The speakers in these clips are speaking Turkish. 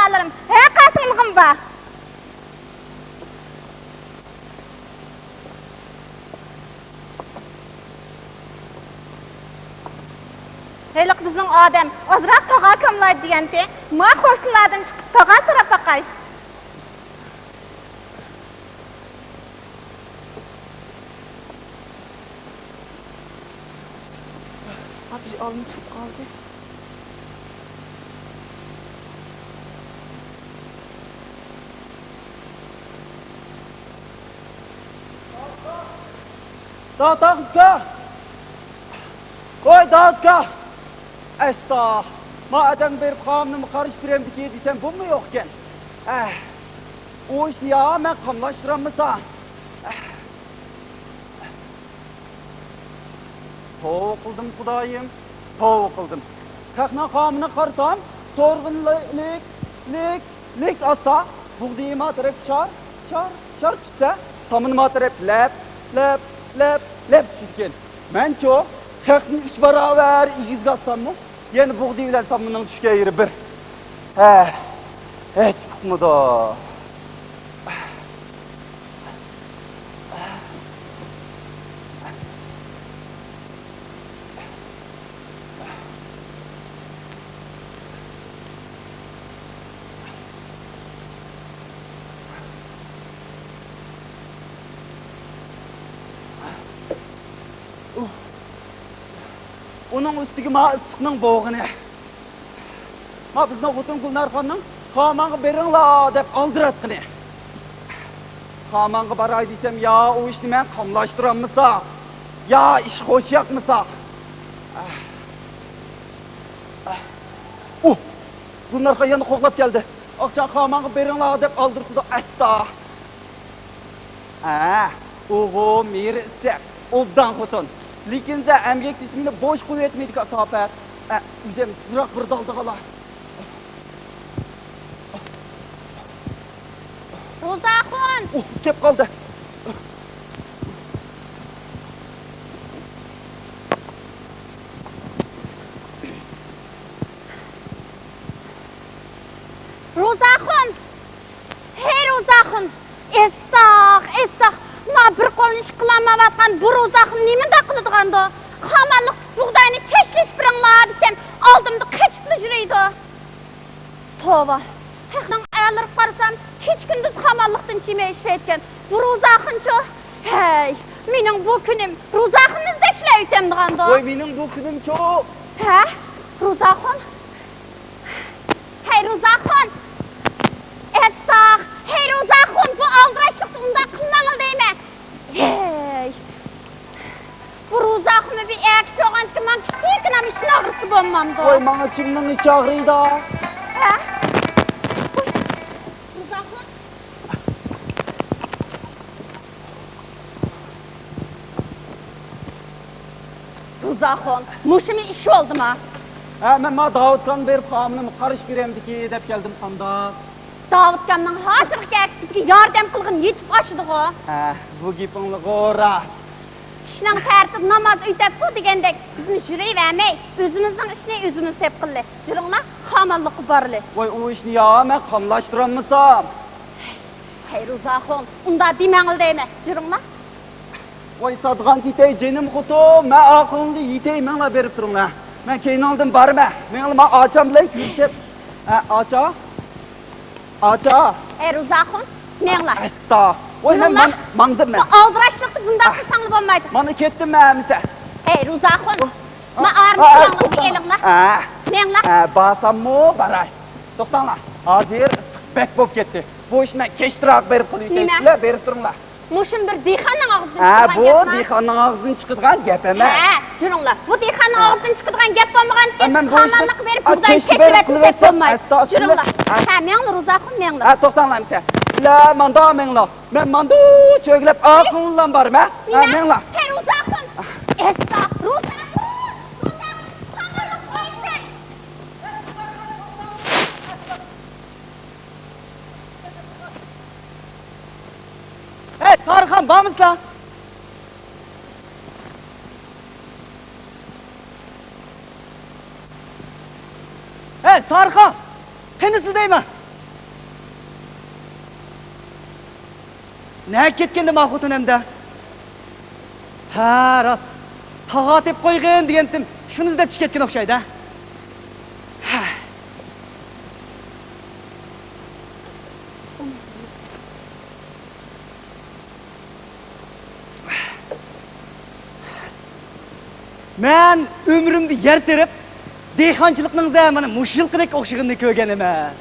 alırım. He Kasım'ım var. Helik bizning odam ozroq tog'a kamlaydi deganda, ma qo'shnilardan chiqib tog'a tarafga qay. Abi olmuş çıkıp qoldi. Dağıtka! Koy dağıtka! Estağ! Madem bir kanunum karış biremdik yediysen bu mu yokken? O işni ya ben kamlaştıramısa. Tov kıldım kudayım, tov kıldım. Kakna kamını karsam, sorgun lik atsa, buğdayıma taraf şar tutsa, samınıma taraf lep düşürken. Ben çok, kakni 3 beraber ikiz katsam mı? Yeni buğdayla samının düşke yeri bir. Çok mu da? Onun üstüge ma ısıqның boğunu. Ma bizden Hutun Gülnarxanның Xamanğı berinla dep aldıratqını. Xamanğı baray desem ya o işni men kamlaştıramısa, ya iş hoş yapmısa. Gülnarxan yanı qoqlap geldi. Akşam Xamanğı berinla dep aldırtıda asta. Oğu meri istek, obdan Hutun. Lekin de emgek ismini boş koyu etmedik asafer. Üzem sırak bir dalda kala. Rozaxon! Kep kaldı. Rozaxon! Hey Rozaxon! Estaq! Ma bir qo'lni ish qilolmayotgan bu Rozaxon nimada qiladigan-da? Xamanliq buğdayni cheşlish biringlar desam, oldimda qechibli yuraydi. Tova. Haqning ayollarga qarasam, hech kunduz xamanliqdan chemay ishlayotgan bu Rozaxonchi. Hey, mening bu kunim Rozaxonni izlashlayotgandiganda. Voy, mening bu kunim çok. Ha? Rozaxon? Hey Rozaxon! Estaq! Hey Rozaxon, bu aldırışlıqda unda qılmağıl deyme. Hey! Bu Rozaxonni bir ekşi oğan ki, man kichikina işin ağrısı bo'lmamdı. Voy, bana kimning ichi ağrıydı? Ha? Rozaxon? Rozaxon, muşumun işi oldu mu? Men ma Davutkan berip xamını qarış biremdiki dep geldim qanda. Davutkamning hozirgi kelib bizga yordam qilgin yetib oshdi-ku. Bu gepingni qo'ra. Kishning tartib namoz o'tab bu degandek bizni yurayvermay, o'zimizning ishni o'zimiz hep qilli. Juringlar, xamanliqqa borli. Voy, o ishni ya men qamlashtiramsam. Hey Rozaxon, unda demangil deymi? Juringlar. Voy, sadgan ketay jenim xutum, men aqlimni yetay menla berib turinglar. Men keyin oldin borma. Men ocham bilan yurishib. Acha. Hey Rozaxon, menglar. Asta. Voy, men mangdim men. Bu aldırışlıqda bundan qilsanglar bo'lmaydi. Mana ketdim men hamisa. Hey Rozaxon, men armishlanib kelinglar. Menglar. Basammo baray. To'xtanglar. Hozir bek bo'lib ketdi. Bu ishni kechtiroq berib qo'yinglar, berib turinglar. Muşum bir dixanning og'zidan chiqqan gap. Bu dixanning og'zidan chiqadigan gap emas. Juringlar, bu dixanning og'zidan chiqadigan gap bo'lmagan ekan. Xamanliq berib buğday keshib deb bo'lmaydi. Juringlar. Menglar Rozaxon, menglar. To'xtanglar hamsa. Sizlar manda menglar. Men manda cho'glab aqlimdan borma. Menglar. Hey Rozaxon. Estaq, Rozaxon. Xamanliq qo'ysin. Hey, Sarıxan, var mısın? Hey, Sarıxan! Henisi değil mi? Ne ketkendi mahutun hem de? Ha, rast. Tağa tep koygun degendim. Şunu izlep çıketken okşaydı ha. Men ömrümde yer terip, deyhançılıkның zamanı muş yılqıdek okşığını kögen emas.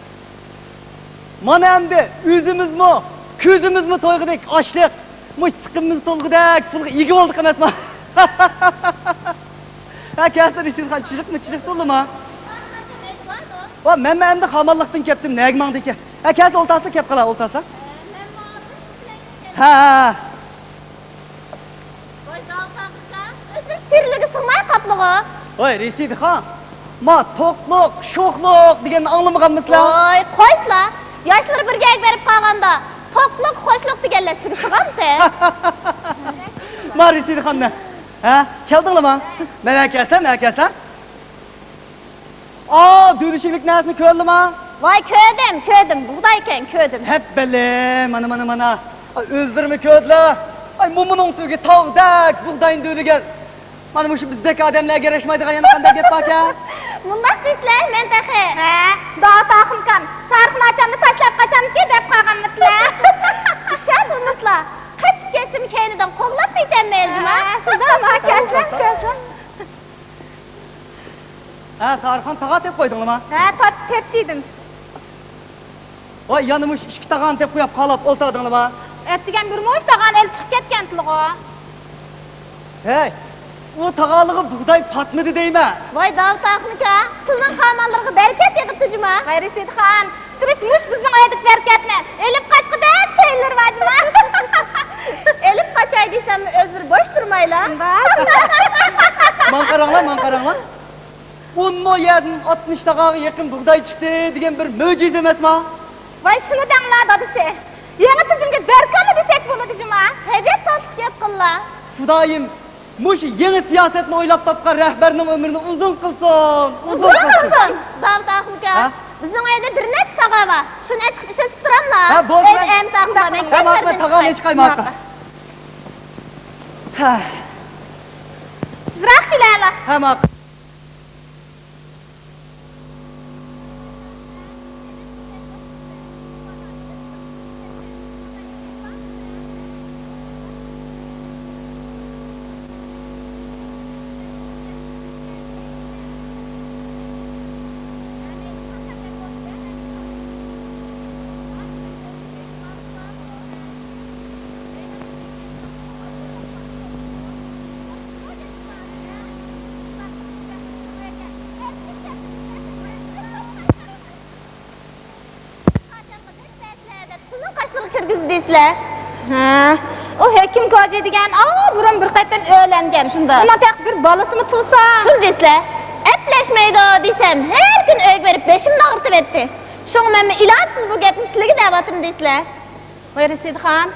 Mana hamda özümüzmü, közümüzmü toygıdek açlık, muş sıkımız tolgıdek pulga egi olduk emas mı? Ha, kasır Residxan çocuk toldu mu? Va, men hamda hamallıqdan keptim, nägmаңdı ke? Ha, kasır oltası kep qala oltası. Ha. Sirligi sığmay qaplığı. Oy, Residxan. Ma toqluq, şoqluq deganni anglamaganmıslar? Oy, qo'ysla. Yoshlar birga berib qolganda, to'qliq, xo'shliq deganlar sirsig'amsa. Ma Residxan ne? Ha, keldingmi? Men kelsam. Aa, dönüşüklik näsini ko'rdingmi? Voy, ko'rdim. Buğday ekan, ko'rdim. Hep bele, mana. Ay, özlerimi ko'rdilar. Ay, mumunun tüge tağdak, buğdayın dölügen. Mana şu bizdeki adamlar gereşmaydigan yana qanday gap bor ekan? Mundaq sizlar, men taxi. Ha, dog' taqimkan. Sarxın achamni tashlab qachamizga deb qolganmisizlar. Ishadingizlar. Qochib ketsim keynidan qo'llab ketaymi eljima? Shundami, kelsin. Ha, Sarxan tağa tep qo'ydingmi? Ha, tepchiydim. Voy, yanımış ikki tag'an tep qo'yib qolib o'tirdingmi? Ertigan bir mo'sh tag'an el chiqib ketgan tilg'o. Hey, o tağalığı buğday patmadı deyme. Voy, dog' taqimka. Tilning qamallarga barakat yig'ibdi juma. Residxan, shtirish mush bizning oydik barakatni. Elib qochqida taylar vajma. Elib qochay desam, o'zir bo'sh turmaylar. Man qaranglar. 10 yerden 60 tağağa yakın buğday çıktı degen bir möcize emas mi? Voy, shuni danglar dadisi. Yangi tizimga barkalla desek bo'ladi juma. Hajat tatib ketqinlar. Xudoyim, mush yeni siyasetni o'ylab topgan rahbarning umrini uzun qilsin. Uzun qilsin. Dog' taqimka. Bizning uyda bir necha tog'a bor. Shuni chiqib ishlatib turamlar. Ha, bo'lsa. Em taqimka, men Hamma tog'a hech qaymoqqa. Ha, Sizroq kelaylar. hamma. Deysizlar. Ha, o hekim koca degan, burun bir qaytam o'ylangan shunda. Nima taq bir bolasimi tursa? Shuni deysizlar. Eplashmaydi desam, har kun o'yga berib beshimni og'ritib etdi. Shunga men ilojsiz bu gapni sizlarga da'vatim deysizlar. Voy Residxan,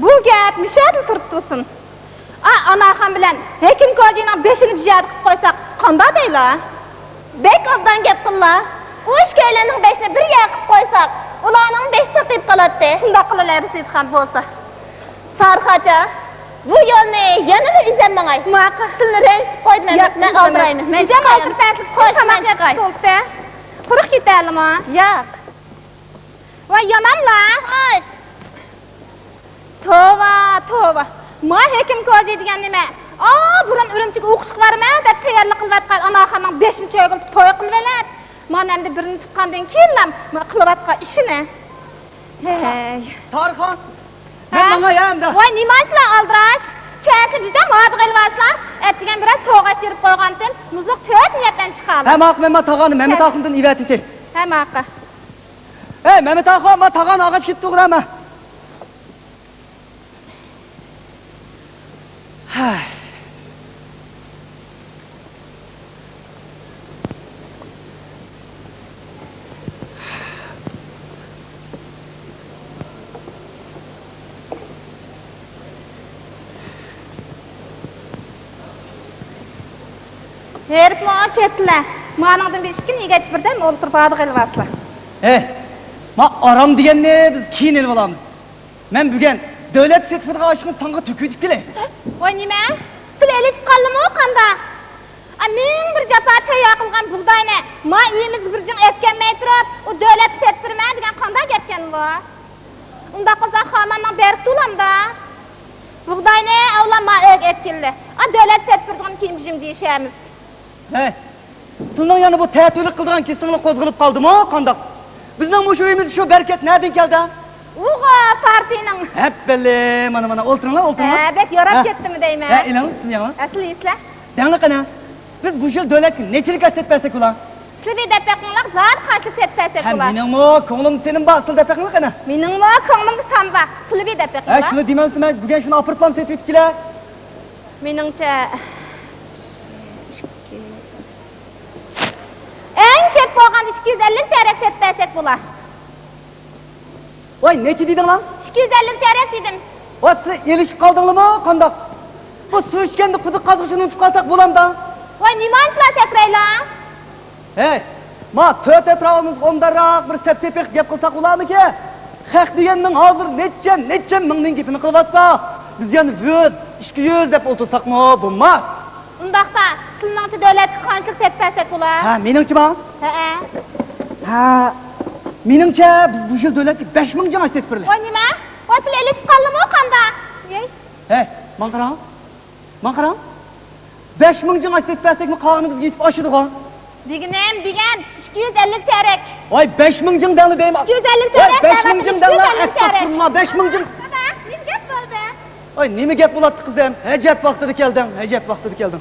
bu gap mishadil turib tursin. Onaxon bilan hekim kojaning beshini bijadi qilib qo'ysak, qanday deylar? Bek obdan gap qillar. Uch ko'ylarning beshini birga qilib qo'ysak, ularning besh saqib qoladi. Shunday qilalar Residxan bo'lsa. Sarxacha, bu yo'lni yanada izlanmangay. Ma'qul. Tilni ranjitib qo'ydim, men oldirayman. Men jamoatlik taslik qo'shmak qildi. Quruq ketadimi? Yo'q. Voy, yonamlar. Xo'sh. Tova. Ma hekim koji degan nima? Burun Urumchiga o'qish qilarman deb tayyorlik qilayotgan onaxonning 5-o'g'il to'y qilib oladi. Men endi birini tutgandan keyin qilayotgan ishini. Hey. Sarxan, men mana yanda. Voy, nimachilar aldirash? Kelsa bizda ma'qul qilibsizlar. Ertaga biroz to'g'ash terib qo'ygandim. Muzuq 4 niyatdan chiqadi. Ha, ma'qul, men tag'ani, Mehmet Axundan ivat etil. Ha, ma'qul. Hey, Mehmet Axun, men tag'ani og'ach ketdi o'g'lama. Ha. Herib mağa ketdilar. Ma'ningdan beshkin egach birdan o'ltirib badi qilyapsizlar. Ma aram deganni biz keyin elib olamiz. Men bugun devlet sertifikatı aşkın sana tüküdük gele. Oy nime? Sil elişip kaldın o kanda? Min bir japa tayya kılgan buğdayne. Ma uyimiz bir jın etkenmey turap, o devlet sertifikatı degan kanda gepken bu. Unda kılsa hamanın berk tulam da. Buğdayne avlama etkildi. A devlet sertifikatını kim bizim diyişemiz. He. Sılның yani bu təyətülük kıldığın ki sılның kozgulup kaldı mı kandak? Bizden bu şöyümüz şu bereket nereden geldi? Uğa partinin. Hep belli mana oltırınlar. Bek yorap ketdi mi deyme? He inanırsın ya. Asıl isle. Dağınlı kana. Biz bu yıl devlet neçilik etpesek ulan? Siz bir depekınlık zat karşı setpesek Hem ulan. benim mu koğlum senin basıl depekli kana? Mening mi ko'nglim samba. Siz bir He depekınlık. şunu dememsin ben bugün şunu apırtlam sen tütkile. Meningçe en kep bo'lgan 250 çeyrek setpesek bular. Vay neçi dedin lan? 250 çeyrek dedim. Vay siz elişip kaldınlı mı kandak? Bu su içkendi kudu kazıkçını unutup kalsak bulam da. Vay niman sizlar tekrayla? Hey, ma töt etrafımız ondarak bir sepsepek gep kılsak ulamı ki? Hak diyeninin hazır netçen mыңның gepini kılvasa, biz yani 100-200 dep otursak mı bulmaz. Undaqsa sizning davlatga qanchalik setpesek bular? Ha, meningçe ma? He. Ha, meningçe biz bu yıl devletki 5000 жаңа set birli. Vay nima? Vay siz elishib qoldimi o qanda? Yey. Hey, man qarang. 5000 жаңа set bersek mi qağınımız yetip aşıdı ha? Deginim degan 250 çeyrek. Vay 5000 жаң dağlı deyim. 250 çeyrek. 5000 жаң dağlı. Estağfurullah 5000 жаң. Nim gap bo'ldi? Ay nemi gep bulatdı kızım? Hecep vaxtıdı geldim.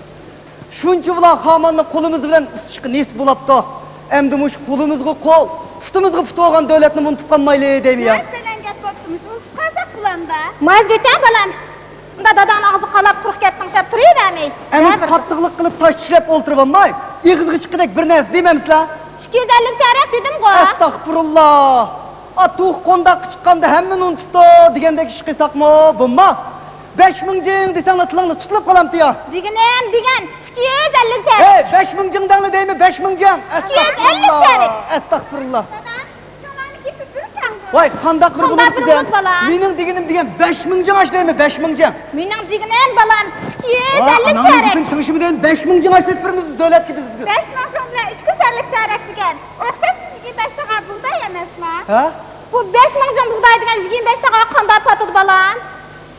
Şunçu bulan hamanın kolumuz bilen ışıkı nes bulaptı. Emdi muş kolumuzgu kol, futumuzgu futu olgan devletini unutup kalmaylı deymi ya. Senen gap bo'ptimiz, unutup qalsak bulanda. Maz götən balam. Unda dadan ağzı qalap quruq ketdin şap turayvermey. Emiz qattiqlik qilib tosh tushirib o'ltiribman. Ig'izg'i chiqidek bir narsa deymamsizlar? 250 çeyrek dedim go. Astagfirullah. Atuh qondaq chiqqanda hammani unutibdi degandek ish qilsaqmi bo'lmas. 5000 jing desanglar tilingni tutilib qolamdi ya. Deginim degan 250 çeyrek. Hey 5000 jingdangni deymi 5000 jing. 250 çeyrek. Astagfirullah. Dadan, şolarni kepib yursan. Voy qandaq qilib Qandaq bo'libdi qilib bo'libdi bolam. Mening deganim degan 5000 jing ash deymi 5000 jing. Mening deginim balam 250 Anamın çeyrek. bütün tığışımı deyin 5000 jing ash etmirmiz devlet ki biz. 5 milyon bilan 250 çeyrek degan. O'xshash sizga 5 taqa buğday emasmi? Ha? Bu 5 milyon buğday degan 25 taqa qanday sotadi balam?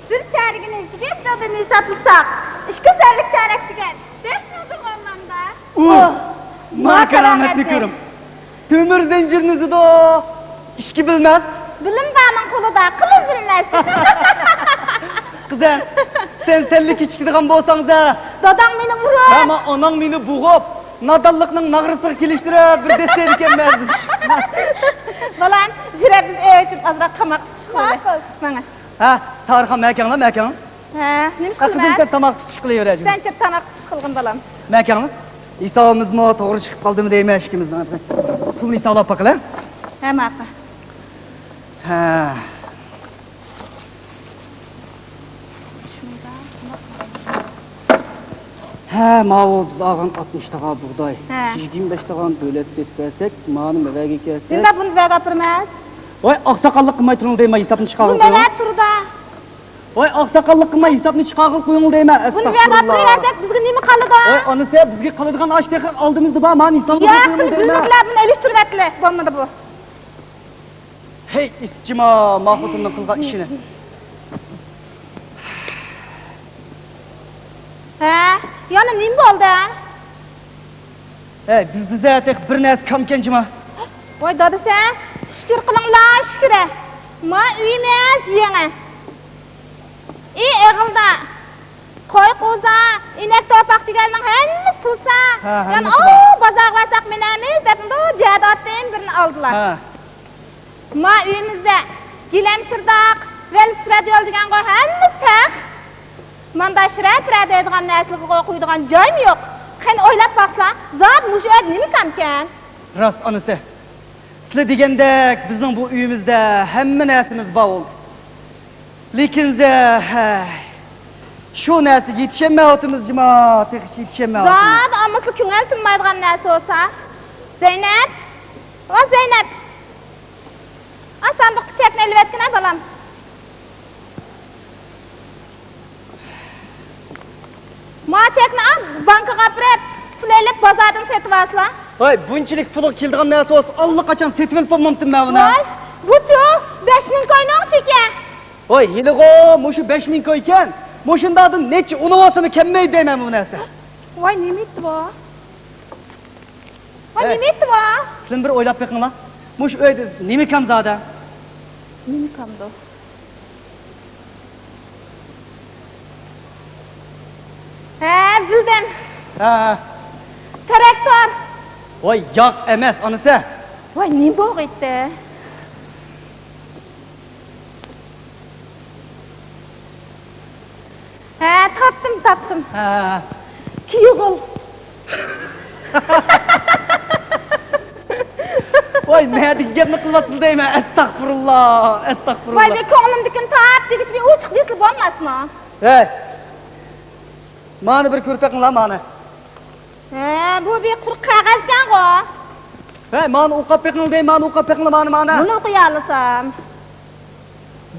Bir çeyregini 20 jodini satılsak 250 çeyrek degan 5 milyon olmanda. Makaranetli körüm. Tümür zincirinizi de işki bilmez. Bilim bağının kolu da kılıç bilmez. Kızım, sen sellik içkidiğen bolsanız da. Dadan beni vurup. Ama anan beni buğup, nadallıkның nağrısı kiliştirip bir desteğini kemmez. Balan, jire biz ev için azırak tamak tutuşmalı. Bana. Ha, sarıxa mekanla. Ha, neymiş Kızım kılmaz? sen tamak tutuş kılıverəcəm. Sen çöp tamak tutuş kılgın balam. Mekanla. İsa'mız mı, doğru çıkıp kaldı mı deyme eşkimizden. Pulunu İsa'la bakıla. Hem hakkı. Ha. Ha, mağul biz ağan 60 tağa buğday. He. 25 tağan dövlet setpersek, mağanı mevege kelsek. Sen de bunu ver kapırmaz. Oy, aksakallık kılmay turul deyme, hesabını Bu çıkarıl mever turda. Oy, aksakallık kılmay, hesabını çıkarıl koyun deyme, Bunu ver estağfurullah. kapırıversek bizge nemi kalıdı? Oy, onu sen bizge kalıdığın aç tekrar aldığımızda ba, mağan hesabını Ya, koyun deyme. bizimkiler bunu eleştirmekle. Olmadı bu. Hey, iscima, mahvutundan kılga işini. He, yani nemi oldu ha? Hey, bizde zaten bir nes kam kencima. Oy dadı sen, şükür kılınla şüküre. Ma üymez yenge. Eğilda. Koy kuza, inek topak digelinin hemmi sulsa. Ha, Yani hemmisi o bazak vasak minemiz depinde o cedatın birini aldılar. Ha. Ma üyümüzde gilem şırdak, velip radyo digen koy hemmi sağ. Manda şirayet radyo edigen nesli koy kuyduğun cayım yok. Ken oylap baksa, zat muş öd nimi kamken? Rast anısı. Sizle degендek bizning bu uyimizde hemme nesimiz bağ oldu. Lekin şu nesi yetişemeyotimiz cima, tek hiç yetişemeyotimiz. Zat amaslı küngel sınmaydıgan nesi olsa. Zeynep, o Zeynep. Sandıklı çekini elvetkine balam. bankaga birip, pul elep bazardan setip alsam. Oy, bunchilik pul keldigan narsa olsa, allaqachon setib olib bo'lmamdim men buni. Voy, bu-chu 5000 koynoq cheke. Oy, yiligo, mushu 5000 koy ekan. Mushundadan necha uni olsam kelmaydi deyman bu narsa. Voy, nima etdi bu? Voy, Hey. nima etdi bu? Sizlar bir o'ylab beqinglar. Mush uyda nima kam zoda? Nima kamdi? Bildim. Ha. Traktor. Voy, yo'q emas, anisi. Voy, nima bo'g'itdi? Taptım. Ha. Kuyug'ul. Voy, nima gapni qilyapsiz deyman. Astag'firulloh. Voy, men ko'nglimdikin tap degich bir uchiq desli bo'lmasmi? Hey. Mana bir ko'rib beqinglar mana. Bu bir quruq qog'ozgan-ku. Hey, mana o'qib beqinglar deyman, mana o'qib beqinglar mana. Buni o'qiy olsam.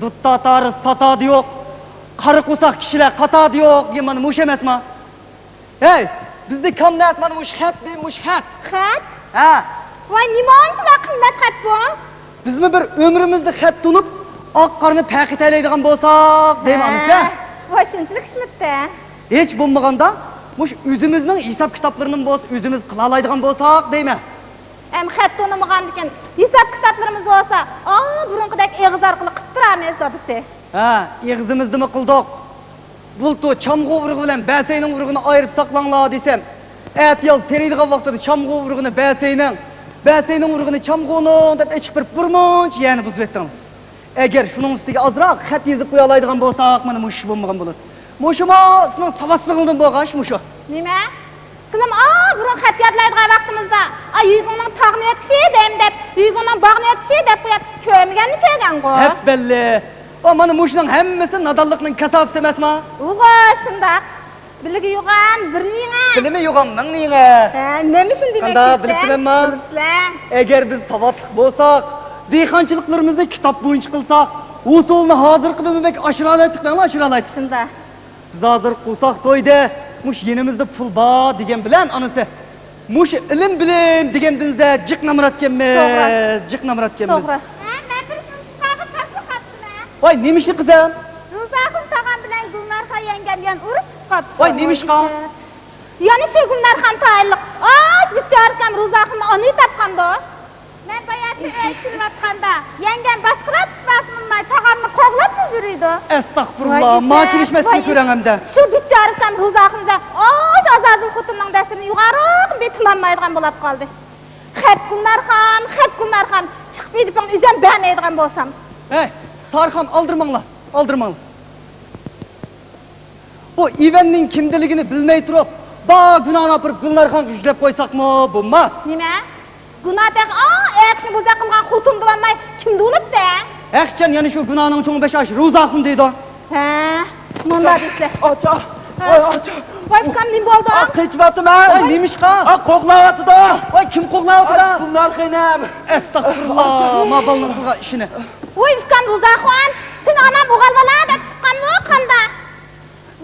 Duttatar satadi yo'q. Qari qo'saq kishilar qatadi yo'q, degan mana mush emasmi? Hey, bizda kamnat mana mush xat deyman, mush xat. Xat? Ha. Voy, nima unchalar qimmat xat bu? Bizmi bir ömrümizde xat tunib, oq qorni paqit aylaydigan bo'lsak, deyman anisi. Voy, shunchalik ishmitdi. Hech bo'lmaganda mush o'zimizning hisob kitoblarini bo'lsa, o'zimiz qila oladigan bo'lsak, deyman. Xat tunamagandikin hisob kitoblarimiz bo'lsa, burunqidek eg'iz orqali qilib turamiz debdi. Ha, eg'izimizni qildik. Bultu chamg'u urug'i bilan basayning urug'ini ayirib saqlanglar desam, atyoz teriydigan vaqtida chamg'u urug'ini basayning urug'ini chamg'uning deb ichib bir burmunch yani buzib etdim. Agar shuning ustiga ozroq xat yozib qo'ya oladigan bo'lsak, mana mush bo'lmagan bo'ladi. Mushimo sizning savodsizligingdan bo'lgan mushu. Nima? Sizlar burun xat yodlaydigan vaqtimizda, uyingning tog'ni yotkishi deb, uyingning bog'ni yotkishi deb qo'yib ko'rmaganni ko'rgan-ku. Hep belli. O mana mushuning hammasi nadonlikning kasofati emasmi? Uga shundaq. Biligi yo'g'an birninga. Bilimi yo'g'an mingninga. Nima shunday Qanda bilib bilaman. Agar biz savodli bo'lsak, dehqonchiliklarimizni kitob bo'yicha qilsak, usulni hozir qilib oshira olaydik. Shunda. Biz hozir qilsak to'yda mush yenimizda pul bor degan bilan anisi mush ilm bilim deganingizda jiq namratganmiz. To'g'ri. Voy, nemishi qizim? Ruzaxon tog'am bilan Gulnarxa yengam bilan urushib qoldi. Voy, nemishqa? Yani shu Gulnarxon tayinliq. Bichorkam Ruzaxonni oni topqanda. Men bayatni aytayotganda, yengam boshqalar chiqmasmi, tog'amni qo'g'lab yuridi. Astag'firulloh, ma kelishmasini ko'ranamda. Shu bichorkam Ruzaxonda azazul xotinning dastini yuqoriq betmanmaydigan bo'lib qoldi. Xat Gulnarxon, chiqib ketib o'zim bermaydigan bo'lsam. Hey, Tarxan aldırmanglar. Bu Ivanning kimdiligini bilmey turib, günahını apırıp Gulnarxon yüzlep koysakmı, bo'lmas. Nima? Gunohdaq, ekni buza qilgan xotinni bilmay kimni unutdi? Axchan, yani shu gunohning cho'ng beshash Ruzaxon deydi. Munda deslar. Acha. Voy, kam nim bo'ldi? Qechvatman. Voy, nemishqa? Qo'qlayotdi. Voy, kim qo'qlayotdi? Gulnarxonam. Astag'firulloh, ma bolning qilgan ishini. Voy, kam Ruzaxon, sen onam o'g'ilbola deb chiqqanmi, qanda?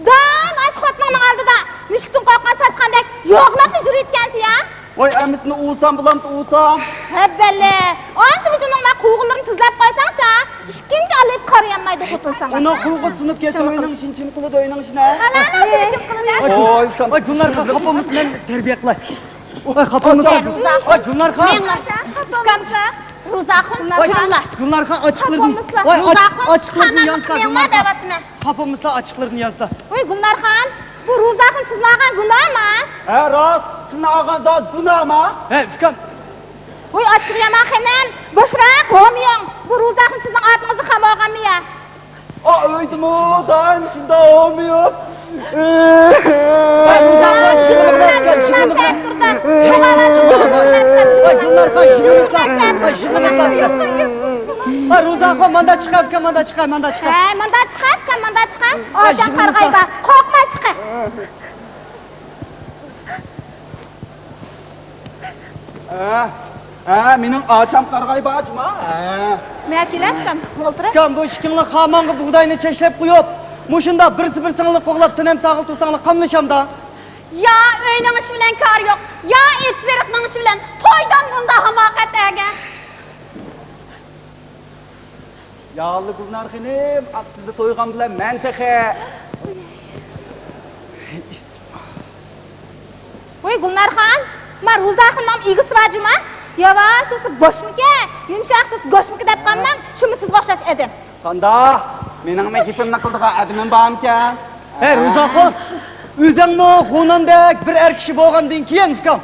Dam ash xotinning oldida mushukning qo'rqan sochqandek yo'qlab yurayotgansiz-ya? Voy, amisini uysam bulamdi, uysam. Habballe, ancha bujuning ma quvg'inlarini tuzlab qo'ysang-cha, ikkinchi olib qarayamaydi xotinsan. Uni qulg'i sinib ketdi, o'yning shinchim qiladi, o'yning ishini. Qalani shuni kim qiladi? Voy, Gulnarxon xapamizni tarbiya qilay. Voy, xapamizni. Voy, Gulnarxon. Kamsa, Ruzaxon, Gulnarxon ochiqlarni. Voy, ochiqlarni yansa Gulnarxon. Xapamizsa ochiqlarni yansa. Voy, Gulnarxon, bu Ruzaxon sizlarga gunohmi? Ha, rost. Sizni olgan zot gunohmi? Hey, ukam. Voy, ochiq yama xanam, boshroq bo'lmang. Bu Ruzaxon sizning ortingizda ham olganmi-ya? O'ydimu, doim shunda olmuyor. Voy, Ruzaxon, shuni Voy, Ruzaxon, manda chiqab, manda chiqab. Manda chiqar. Ojan qarg'ayba, qo'rqma chiqar. Mening ocham qarg'aybachmi? Men kelapman, o'ltirib. Ukam, bu ishkingni xamonga bug'doyni chashlab qo'yib, mushunda birsi-birsingni qo'g'lab, sen ham sog'il tursanglar qamlashamda. Ya öyning ishi bilan kar yo'q, ya etzeriqning ishi bilan to'ydan bunda hamoqat ega. Yağlı Gülnar Hanım, sizi toygan bilen men tehe. Voy Gulnarxon, Marhuza xonam igisi bajuma. Yavaş tutib boshmika, yumshoq tutib go'shmika deb qolmang, shuni sizga o'xshash edim. Kanda, mening mekifimni qildiga adimim bormikan? Ruzaxon, o'zingni xonandek bir er kishi bo'lgandan keyin ukam,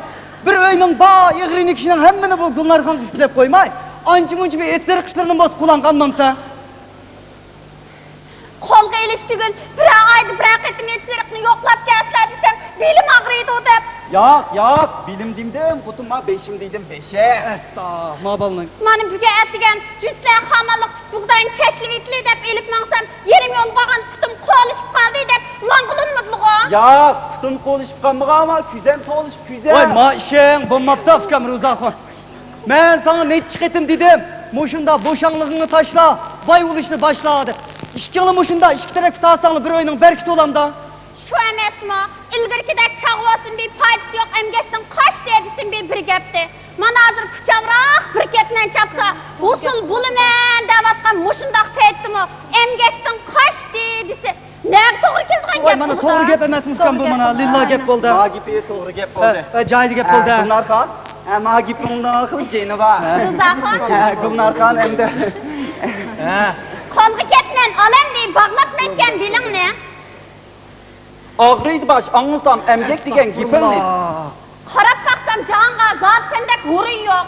bir uyning ba ig'rini kishining hammani bu Gulnarxon ushlab qo'ymay, ancha-muncha bir etlar qishlarini bos qulan qolmamsa. Qo'lga ilish tugul, bir oyda bir qatim etzeriqni yo'qlab kelslar desam, belim og'riydi deb. Yok, bilim dimdim, kutumma beşim dedim beşe. Estağ, mabalning. Mana buga atigan juslar xamalliq bug'doyni chashlib itli deb elib mangsam, yerim yo'l qolgan kutum qo'lishib qoldi deb mang'ulunmidligo. Ya, kutum konuşup kalmağa ama küzem konuşup küzem. Voy, ma ishing bo'lmabdi ukam Ruzaxon. Men sana nechi qitim dedim, mushunda bo'shanligingni tashla, voy bo'lishni boshla deb. Ikki yil mushunda ikki tarafga tasanglar bir o'yning berkit olamda. Shu emasmi? Ilgirkidek chag'vosin bir foydasi yo'q, emgakdan qoch dedisin bir gapdi. Mana hozir kuchavroq bir ketdan chapsa, usul bulaman devatgan mushundaq paytdimi? Emgakdan qoch dedisi. Nega to'g'ri kelgan Voy, gap mana bu? to'g'ri gap emasmi ukam bu mana lilla gap bo'ldi. Ma gibi doğru gap oldu. Joyida gap bo'ldi. Gülnar Khan, ma gibi bundan akıl ceyni var. Ruzaxon, Gülnar Khan hem de. qo'lga ketman, olam deb bog'lab netgan belingni. Ağrıydı baş, anlasam emgek degen gipimni. Qarab baqsam jonga zot sendek o'rin yo'q.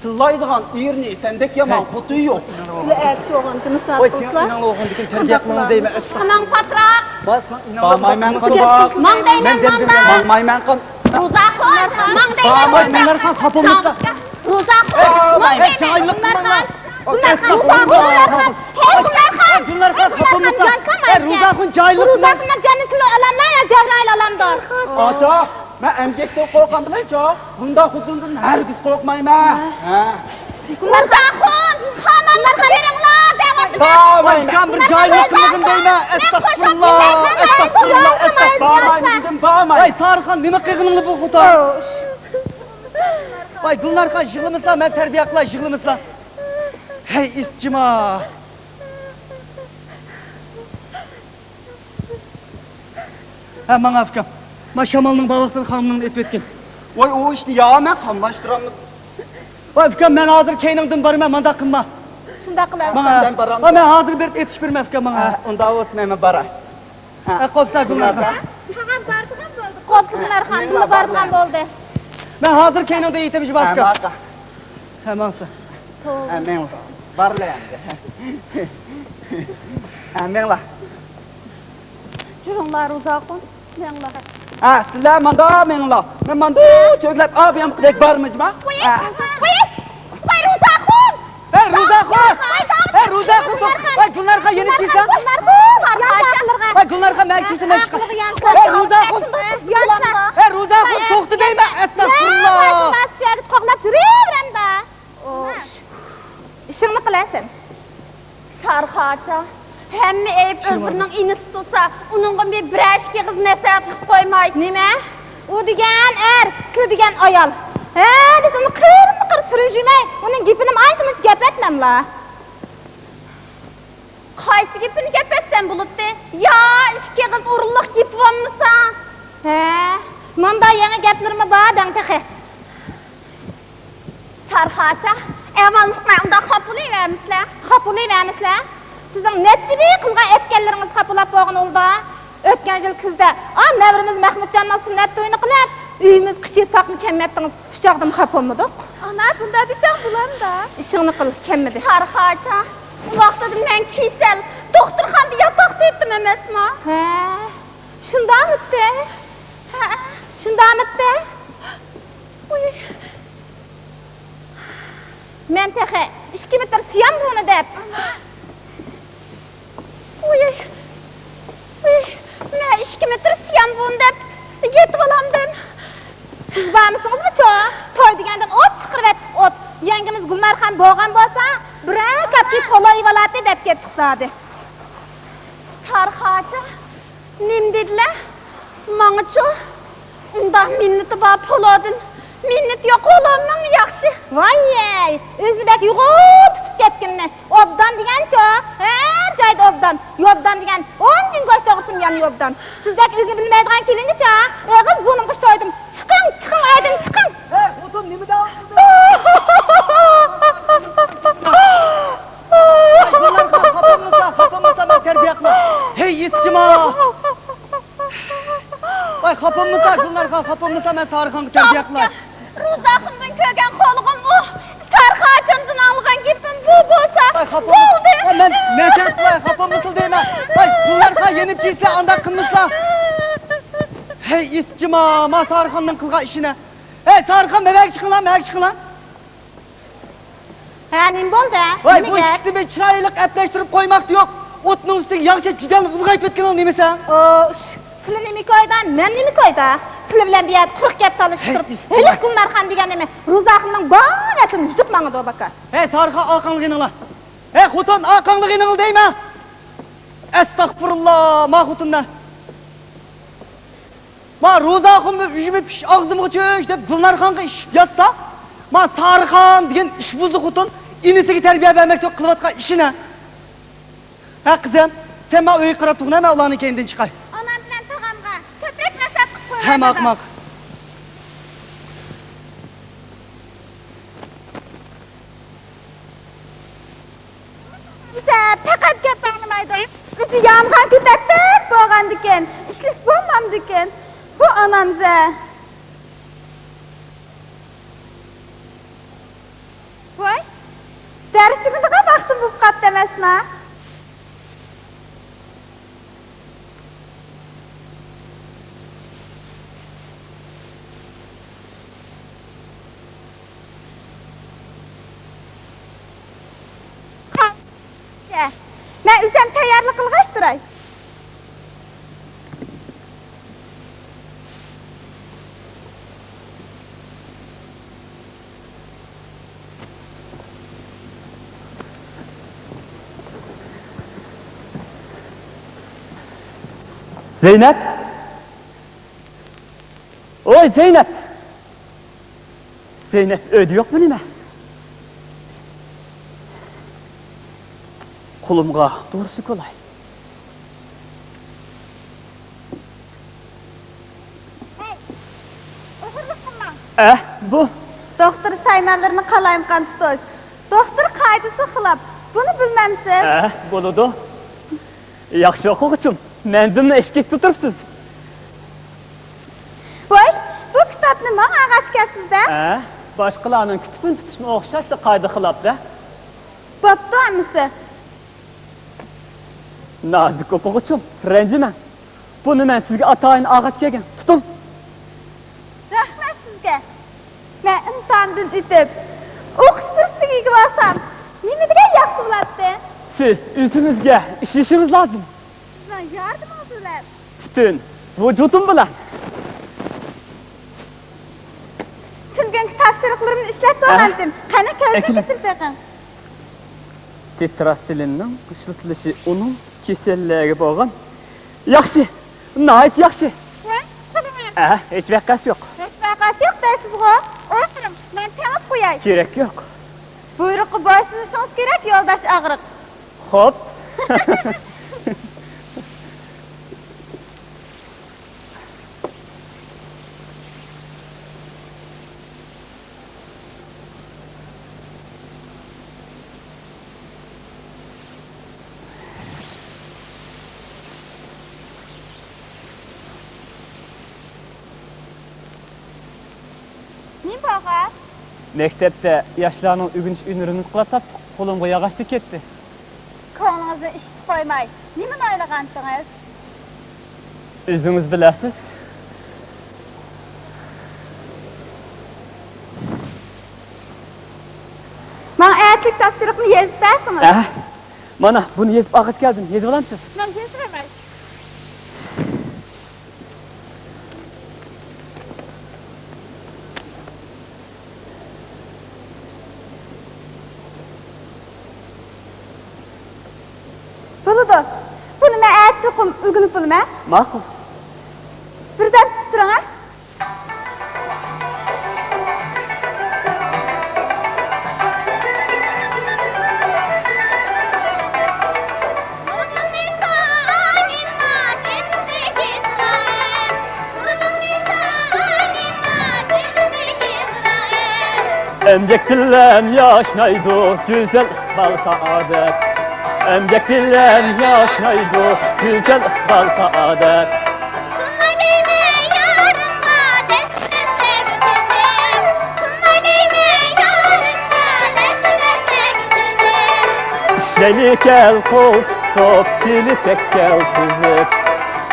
Tıllaydıgan iğirni, sendek yaman kutu yok. Voy, sen inanlı oğun dikin terbiye qilamiz deymi? Aman patroq, Bas, Bağmay men kan bak. mangdayman manda. Bağmay men kan. Ruzaxon, mangdayman Bağmay manda. Gulnarxon qapılmasa. Ruzaxon, mangdayman Joyliq qilmanglar. Gulnarxon, Gulnarxon qapılmasa. Ruzaxon joyliq qilmang. Ruzaxon jannatli olamdan ya Cebrail olamdan. Aça, ben emgekten korkan bilen çok. Bunda hudundan herkes korkmayma. Ruzaxon, xamallarga beringlar devatdim. Voy, ukam bir joyliq qilgin deymi? Astagfirullah, astagfirullah, astagfirullah. Bağmay dedim, bağmay. Voy, Sarxon, nima qilganingni bu xudo? Voy, Gulnarxon yig'lamasa, men tarbiya qilay, yig'lamasa. Hey, isjima. Ha, mana ukam. Ma shamalning bavaqtin xonimni etib etgan. Vay o işte ya ben kamlaştıramız. Voy, ukam, men hozir keyningdan boraman, manda qilma. Shunda qilaman. Mana, Sen baram. men hozir berib etish berma ukam manga. Onda olsun hemen bara. Qo'psa Gulnarxon. Xo'p, Gulnarxon, puli barqan bo'ldi. Men hozir keyningdan yetib Hemen ukam. arka. Hemen. Hemen barla yani. Hemen la. Juringlar Ruzaxon, menglar. Ha sizler manda men la. Men manda çöklep abi yam kudek barmıcma. Voy Ruzaxon. Hey, Ruzaxon! Hey, Ruzaxon, voy, Gulnarxon yeni chiysan? Voy, Gulnarxon men chiysan, men chiqaman. Hey, Ruzaxon! Hey, Ruzaxon, to'xta deyman. Astagfirullah. Mas qoqlab yuraveramda. Ishingni qilasan. Sarxacha, hamma ayb o'zbirning inisi tutsa, uningga bir ashki qiz nasab qilib qo'ymaydi. Nima? U degan er, sizlar degan ayol. Ha, deb uni qirma-qir surujmay, uning gapini ancha-muncha gap etmamla. Qaysi gapini gapetsan bulutdi? Ya, ishki qiz urliq gap bo'lmasa? Ha, manda yangi gaplarmi bor dang texe. Sarxacha, avvallikman unda qapulayvermisizlar. Qapulayvermisizlar? Sizning nettibi qilgan etganlaringiz qapulab bo'lgan oldi. O'tgan yil kuzda, nevrimiz Mahmudjonning sunnat to'yini qilib, uyimiz qichi soqni kelmayaptiniz. Pichoqdim qapolmadik. Ana, bunda desang bo'lamda. Ishingni qil, kelmadi. Sarxacha, u vaqtda men kasal, doktorxonada yotoqda etdim emasmi? Ha, shundamidi? Ha, Shundamidi? Men texe 2 metr siyam buni deb. Men 2 metr siyam buni deb yetib olamdim. Siz bormisingizmi cho? To'y degandan ot chiqirib etdik, ot. Yangimiz Gulnarxon bo'lgan bo'lsa, bir kaplik qo'loy valati deb ketdik zodi. Sarxacha, nim dedilar? Manga-chu Unda minneti bap oladın. Minnet yok olanmın yaxşı. Vay, özünü bek yuğup tutup ketkinni. Obdan degen çok, her joyda obdan. Yobdan degen 10 gün goş doğursun yan yobdan. Sizdek özünü bilmeydiğen kelince çok, kız bunun kuş doydum. Çıkın aydın çıkın. Hey, Hutun nimi daha? Bunlar kapımızda ben terbiye kılım. Hey iscima! Vay kapımızda bunlar kapımızda ben Sarıkan'ı terbiye kılım. Ruzakından kögen kolğum bu. Sarxacımdan alğan gipim bu bolsa. Vay kapım. Boldu. Ben meşet vay kapımızda deyme. Vay bunlar yenip çiyse anda kımızda. Hey iscima ma Sarıkan'dan kılga işine. Hey Sarıkan memek çıkın lan. Ha, nim boldu? Vay bu işkisi bir çıraylık epleştirip koymak yok. Otun üstüne yağçı cüden ılgayıp etken ol neymiş ha? Sili nimi koydan, men nimi koyda? Sili bilen bir yer 40 gep talıştırıp, helik günler kan degen nemi, Ruzakımның bağın etini jutup maňa da baka. Hey Sarıkan alkanlık inanla. Hey Hutun alkanlık inanla deyme. Estağfurullah ma Hutun'da. Ma Ruzakım üçüme piş ağzımı çöş deyip bunlar kanka işip yatsa. Ma Sarıkan degen iş buzu Hutun inisigi terbiye vermek yok kılıvatka işine. Ha kızım sen ma öyle karap tuğun hemen Allah'ın kendinden çıkay. Anam bilen tağamga köprek nasap qıp koymadı. Hem akmak. Bize fakat gep anlamaydı. Bizi yamğan tütettik boğan diken. İşlik bulmam diken. Bu anamza. Vay. Dersliginde de vaktim bu kap demesin ha. Ben üzem tayarlı kılgaçtıray. Zeynep. Oy Zeynep. Zeynep ödü yok mu nime? Kulumga doğrusu kolay. Bu. Doktor saymanlarını kalayım kan tutuş. Doktor kaydısı xılap. Bunu bilmemsiz. Buludu. Yaxşı okuğuçum. Mendimle eşkek tuturpsiz. Vay, bu kitap nima ağaç gapsizda? Başkalarının kütüpün tutuşma okşaş da kaydı xılap da. Boptu amisi. Nazik okuğuçum, rencime. Bunu ben sizge atayın ağaç kegen. Tutun. Rahmet sizge. Ben imtihandan ütüp, okuş pürsügüge bassam, nime degen yaxşı bulatdı? Siz üzünüzge işişimiz lazım. Sizden yardım aldılar. Bütün vücudum bilen. Tülgün tapşırıklarını işlet doğrandım. Kana közünü Ekilim. geçir bakın. Tetrasilinin ışıltılışı onun keselliği boğan. Yaxşı, nait yaxşı. Hiç vakkas yok. Hiç vakat yok deysiz go. Oturum, ben temip koyay. Gerek yok. Buyruğu boysunuşunuz gerek, yoldaş ağırık. Hop. Nim boğa? Mektepte yaşlarının ügünç ünürünü kılasat, kolumga yağaçtı ketdi. Konunuzu işit koymay. Nimin oylagansınız? Üzünüz biləsiz. Bana erkek tapşırıkını yezip dersiniz. Mana bunu yezip ağaç geldim. Yezip alamsız. Ben yeziremez. Buludu. Bunu ben eğer çokum uygunup bulma. Makul. Birden tutturun ha. Emcek dillem yaşnaydı güzel bal saadet. Emcek dillem yaşnaydı güzel bal saadet. Sunay deyme yarımga destine sevgizim. Sunay deyme yarımga destine sevgizim. İşleli gel kol top kili çek gel kızım.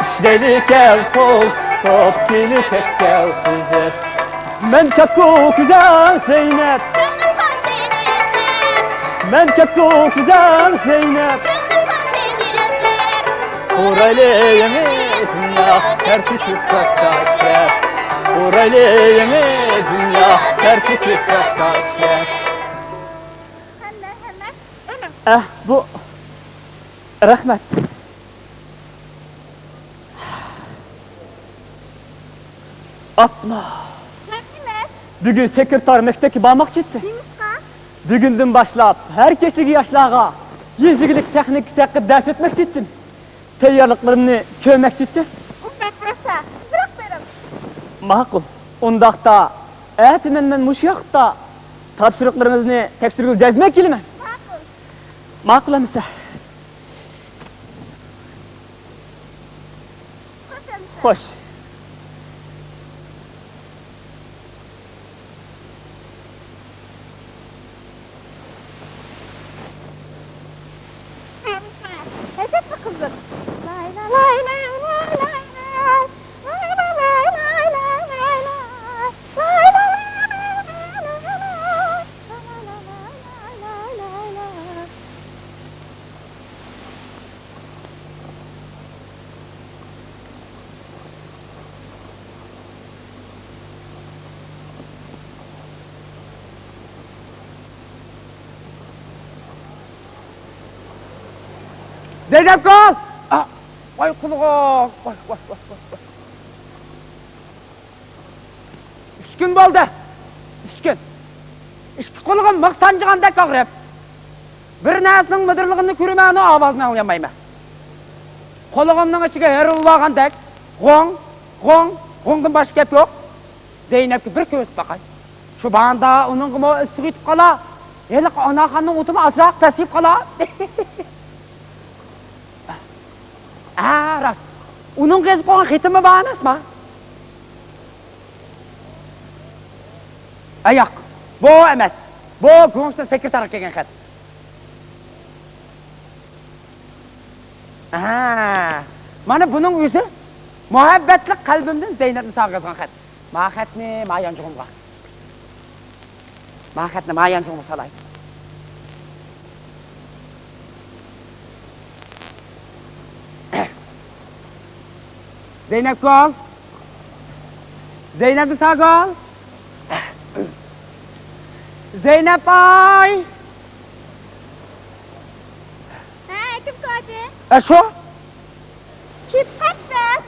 İşleli gel kol top kili çek gel kızım. Men çok güzel Zeynep. Gönlüm kan seni ezer. Men çok güzel Zeynep. Gönlüm kan seni ezer. Kuraleyemi dünya terki tüfektaşer. Kuraleyemi dünya terki tüfektaşer. Hemen. Bu rahmet. Atla. Nefsimeş. Bugün sekreter mekteki bağmak çıktı. Neymişka? Bugünden başlap herkesligi yaşlarga yüzügülük teknik sakı ders etmek çıktım. Teyyarlıklarını köymek çıktı. Uçaklarsa. Bırak benim. Makul. Ondaqda men muş yoqda tapşırıqlarınızı tekstürgül cezmek kelime. Makul. Makul emisa. Hoş. Necep mi kızım? Lay lay lay lay lay lay lay. Lay lay lay lay lay lay lay. Lay lay lay lay lay lay lay. Lay lay lay lay lay. Zeynep kal! Vay kulağım! Vay. 3 gün oldu. 3 gün. İşki kulağım mıksancığandek ağrıp. Bir näsinin müdürlüğünü kürümeni avazını anlayamayım. Kulağımның içine yarılvagandek. Gongdan başka gep yok. Zeynep'e bir köz bakay. Şu banda onun gibi üstü gitip kala. Elik anahanın utumu azrak tasip kala. Rast. Onun gezip olan hitimi bana mı? Yok. Bu emas. Bu Gönç'ten sekreter kelgen xat. Mana bunun yüzü muhabbetlik kalbimden Zeynep'ni sağgazgan xat. Ma xatni ma yancığımga. Ma xatni ma yancığımga salay. Zeynep kal. Zeynep'ni sağ kal. Zeynep ay. Kim söyledi? Şu? Kim kaçtı?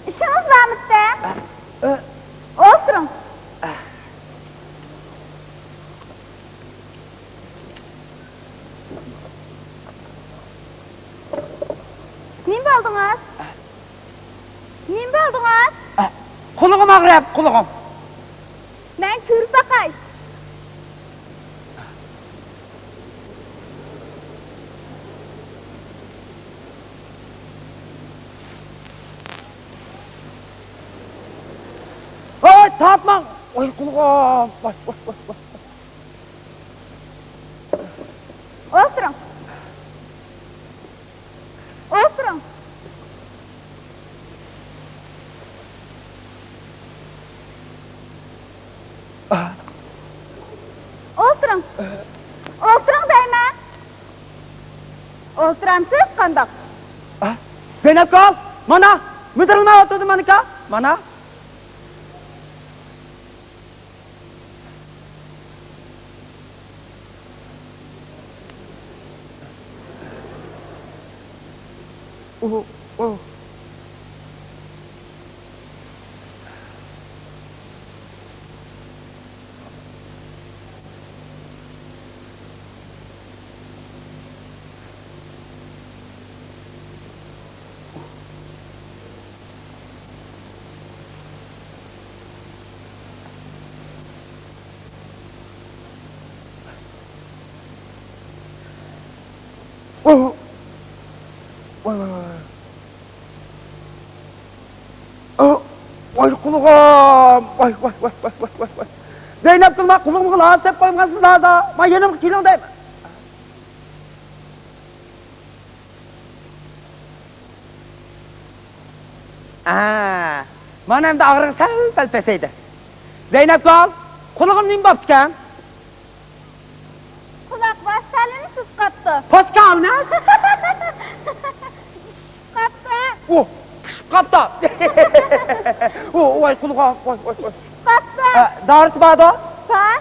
İşiniz var mı size? Oturun. Nim oldunuz? Nim oldunuz? Kulağım ağrıyıp kulağım. Ben kür bakay. Oy tapma. Oy kulağım. Vay. Oturun. Oturun. Oturun. Oturun deyme. Oturamsız kandak. Zeynep kal. Mana. Müdürlüğüne oturdum manika. Mana. Oh. Vay vay vay. Oh. Vay kulağım. Vay vay vay vay vay vay vay. Zeynep kılma kulağımı kılağı hep koymazsın daha da. Ben yenim kilondayım. Mana endi ağrığı sal peseydi. Zeynep kal. Kulağım neyim baptı? Kulak başsalını siz kaptı. Poska ne? Kaptı. Oh. Kaptı. Oh vay kulağım. Vay vay vay. Kaptı. Doğrusu bağda. Sağ.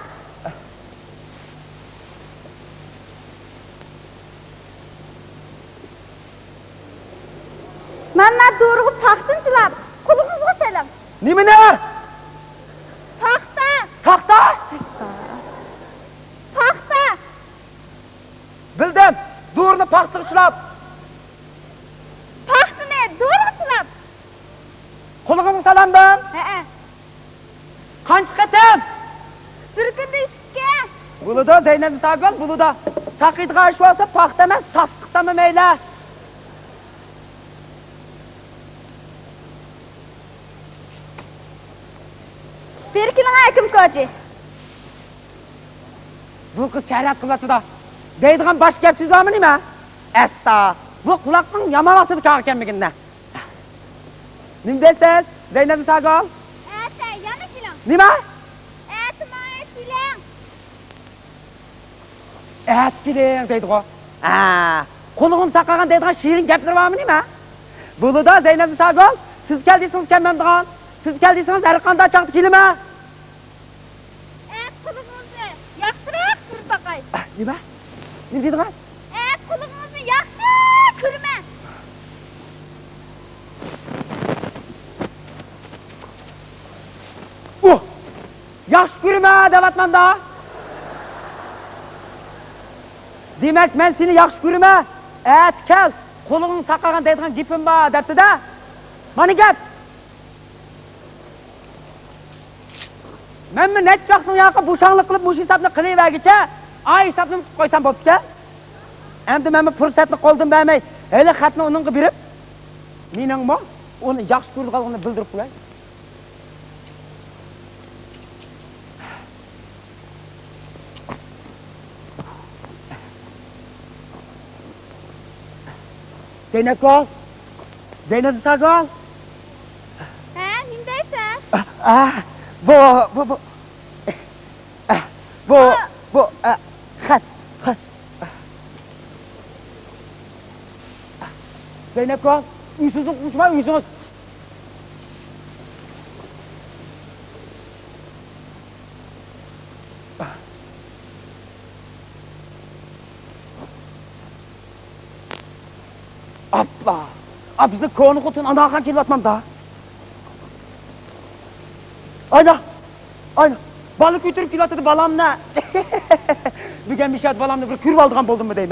Mehmet doğruğu taxtınçılar. Kulağınızga selam. Nimi ne? Taxta. Taxta. Taxta. Bildim. Doğrunu paxtırçılap. Taxtı ne? Doğruçulap. Kulağımı salamdan. Kanç katım. Bir gün işke. Buluda Zeynep Sağgal, buluda. Takıydı karşı olsa paxta emas, sastıqta mı meyle? Berkinin aykim koçi. Bu kız şəhriyyat kılası da. Deydiğin baş gep söz amı nime? Esta. Bu kulakın yamaması bir çağır kemmiginde. Nim deseniz, Zeynep Sağgal? Ete, yana filan. Nime? Ete maya filan. Et gideyin deydi o. Kulağım saqagan deydiğin şiirin gepleri var mı nime? Bunu da Zeynep Sağgal, siz geldiysiniz kemmemdiğin. Siz geldiysiniz erkanda çaktı kilime. Et kuluğunuzu yaxşırak kürüp bakay. Nime? Ne deydiniz? Et kuluğunuzu yaxşı kürme. Yaxşı görme devatman da. Demek ben seni yaxşı görme. Et kel. Kolunu saqagan deydiğin gipim ba depti de. Mani gep. Men mi net çaksın yağı boşanlık kılıp muş hesabını kılıvergiçe. Ay hesabını koysam boptu ke. Endi men mi fırsatını qoldum bermey. Hele xatni onun birip. Mening mo onu yaxşı görüp bildirip qo'yay. Zeynep kal. Zeynep Sağgal. He, nimdeysen? Bu, xat. Zeynep kal. Uysuzluk konuşma, uysuz. Abla. Bizni konu kutun anağa kelatmam da. Ayna. Balık götürüp kilatdı balamla. Bugün bir şey balamla bir kürv aldığım buldum mu deyim.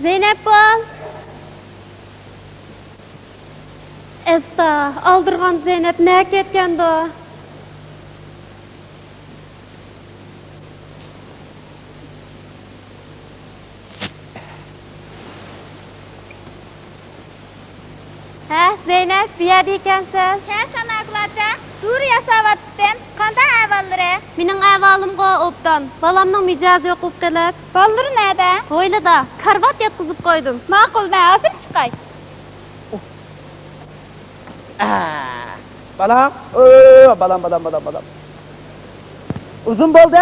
Zeynep kal. Esta, aldırgan Zeynep ne ketken do? He, Zeynep, bir yerde ikensiz. He, sana akılaca. Dur yasavatdım. Kanda evalları? Minin evalım go optan. Balamның micazi okup gelip. Balları nerede? Öyle da, karvat yatkızıp koydum. Makul be, hazır çıkay. Balam. Balam. Uzun boldu.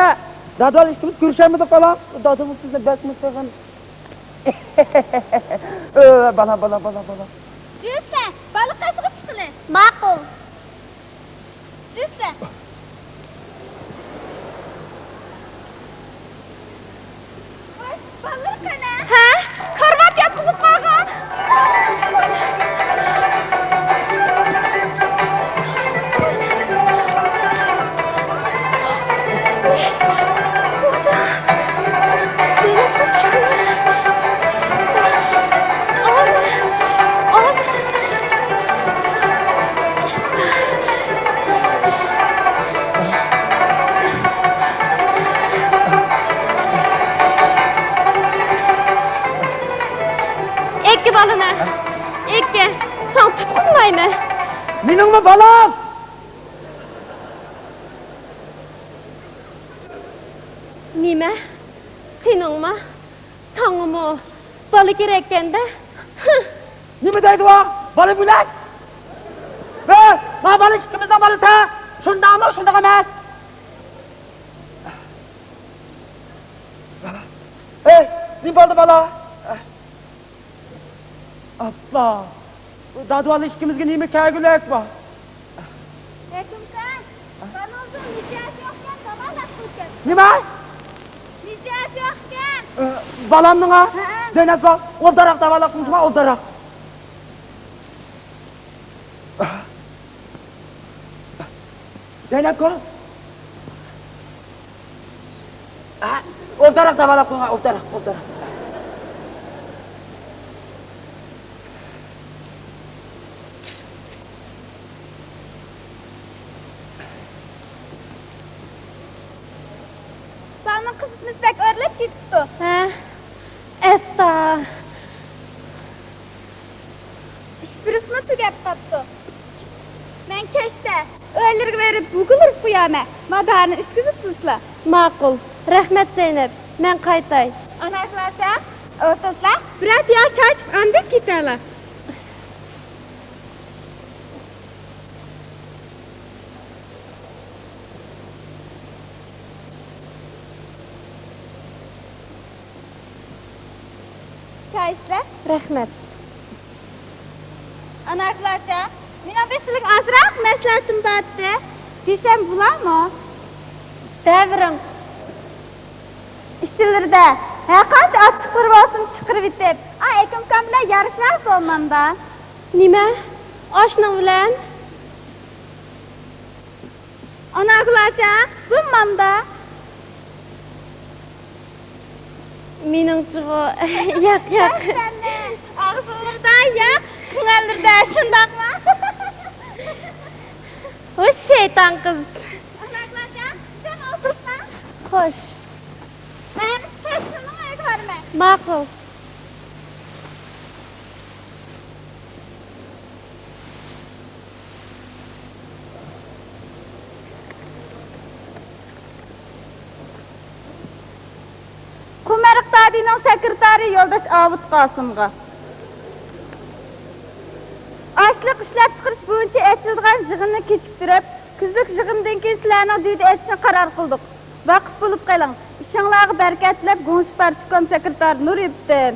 Dadal işkimiz görüşemedik balam. Dadımız sizle besimiz sakın. Balam. Cüsse, balık kaşığı çıkılı. Makul. Cüsse. Balık ne? He, karvat yatkızıp koygan. Bilmeyme. Mening mi balam? Nime? Senin mi? Sana mı? Balı gerekken de. Nima deydi o? Bala bo'lak. Ma bala ikkimizdan bala ta. Shundaqmi, shundoq emas? Ne bo'ldi bala? Appa. Dadval ikkimizga nima kelgulik bor? Hekimkan, kanalda nijaat yo'qkan, davolab qo'ygan. Nima? Nijaat yo'qkan. Balamning ha? Zaynab bor. O'ldaroq davolab qo'yma, o'ldaroq. Zaynab ko'r. O'ldaroq davolab qo'yma, o'ldaroq. Salma qizimiz bek o'rlab ketibdi. Ha? Esta. İşbirisini tugab qapti. Men kechda o'ldirib berib bug'ilib qo'yaman. Madarni uskizibsizlar. Ma'qul. Rahmat Zeynep. Men qaytay. Onaslarsa, o'rtaslar birat yer chachib andek ketalar. Chayslar, Rahmat. onaklarcha, meni sizlik azroq maslahatim bordi. Desam bo'ladimi? Davring. İşçilərdə qancha açıq qurvasını çıxırıb itib. Ekim bilan yarışmaz olmamda. Nima? Oshning bilan? Onaqlarcha, bunmamda. Meningchi yo'q. Ağzılarda yo'q, ko'ngillarda shundaqmi? Xo'sh, shayton qiz. Onaqlarcha, sen o'tirsan. Xo'sh. Men sesini aytarman. Ma'qul. Qumarıq Tadining sekretari Yo'ldosh Obid Qosimga. Ashliq ishlab chiqarish bo'yicha aytilgan yig'inni kechiktirib, kuzlik yig'indan keyin sizlarning uyda aytishni qaror qildik. Vaqt bo'lib qoling. İşinlarga barakat tilab, Go'ngshi partkom sekretari Nuribdin.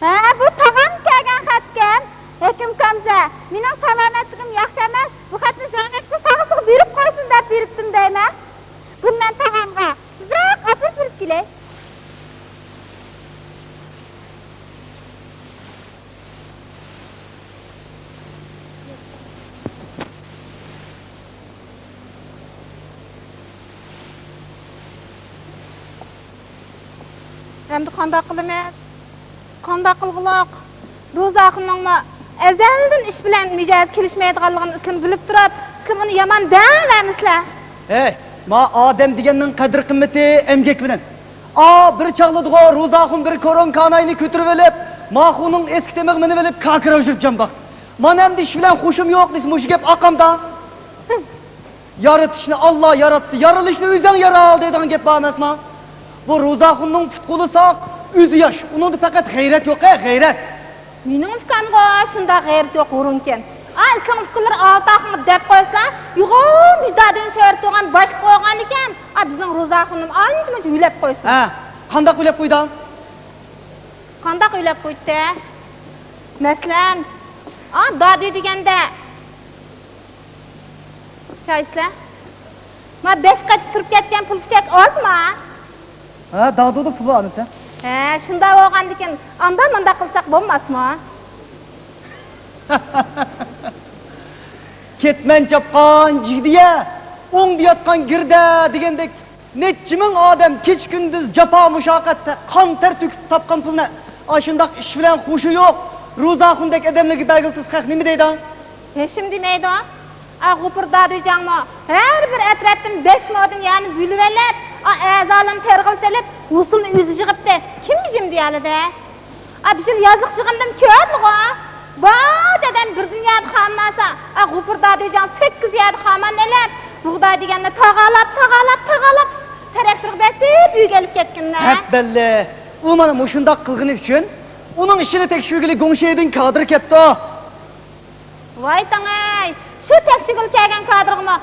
Ha, bu tag'am kelgan xatkan. Hekim Kamza, mening salomatligim yaxshi emas. Bu xatni Zaynabga tag'isiga berib qo'ysin deb beribdim deyman. Bundan tag'amga uzoq o'tirib turib kelay. Endi qanday qilamiz? Qanday qilg'uloq? Ro'zaxonning azaldan ish bilan mijoz kelishmaydiganligini islim bilib turib, islim uni yomon demaymisizlar. Hey, ma odam deganning qadr qimmati emgak bilan. Bir chaqladığı Ro'zaxon bir koron kanayni ko'tirib olib, maxuning eski temig minib olib kakira yuribjan baxt. Men endi ish bilan xushim yo'q desa, mush gap aqamda. Yaratishni Allah yaratdi, yarilishni o'zing yaral deydigan gap bor emasmi? Bu Ro'zaxonning futquli saq, o'zi yosh. Uningda faqat g'ayrat yo'q, g'ayrat. Mening fikrimga shunda g'ayrat yo'q o'rinkan. İslam fikirlari altaqni deb qo'ysa, yo'g'on bizdadan chorib turgan bosh qo'ygan ekan. Bizning Ro'zaxonim ancha uylab qo'ysin. Ha, qanday uylab qo'ydan? Qanday uylab qo'ydi? Masalan, dodi deganda chayslar. Ma 5 qat turib ketgan pul pichak olma. Ha, daduda pul anısa. Shunda bo'lgan ekan, anda munda qilsak bo'lmasmi? Ketmen çapqan jigdiya, o'ng diyatqan girda degandek necha ming odam kech kunduz jafo mushaqqatda qon ter to'kib topgan pulni ashundaq ish bilan xushi yo'q. Ro'zaxondek odamlarga belgilsiz haq nima deydi? Hechim demaydi. G'upur dadijangmi? Har bir atrofdan 5 modin yani bilib olib, a'zolarni terg'il silib, usulni o'zi yig'ibdi. Kim jim deyalida? Bishil yozliq yig'imdim ko'rdiq-ku. Ba'da adam bir dünyada xamnasa, gupurda diyeceğin 8 yerde xaman neler? Buğday degende tağalap, traktor besip üy gelip ketkinler. Hep belli. O mana muşundaq qılğını üçün onun işini tekşürgili gongşeydin kadr kepti o. Vay tangay, şu tekşigil kelgen kadrıgımı,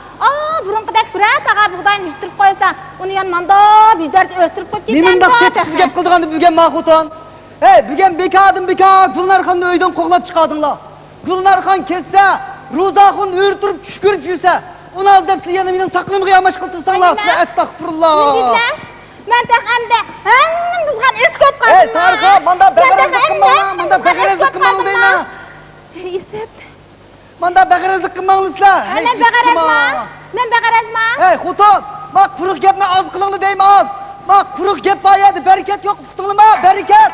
burunqidek biraz ağa buğdayını yütürüp koysan, onu yanmanda bizlerce östürüp koyup ketken Nemin bak tetkisiz gep qıldığandı bügen mahutan. Bügen bekadım bekak, Gülün Arxan'ın öyden qoğlap çıqadınla. Gülün Arxan kesse, Ruzaxun ürtürüp çüşkürüp jüse, onu al depsili yanı minin saqlımı qiyamaş qıltırsanla, size estağfurullah. Nidler, men tek emde, hemmin bizgan üst köp kaldım. Tarıqa, manda beğere zıkkımalı, manda beğere zıkkımalı deyme. İsep. Manda beğere zıkkımalı isla. Men beğer ezma. Xuton, mak kuruq gepme az qılığını deyme az. Mak kuruq gep bayadi, bereket yok, fıstığılıma, bereket.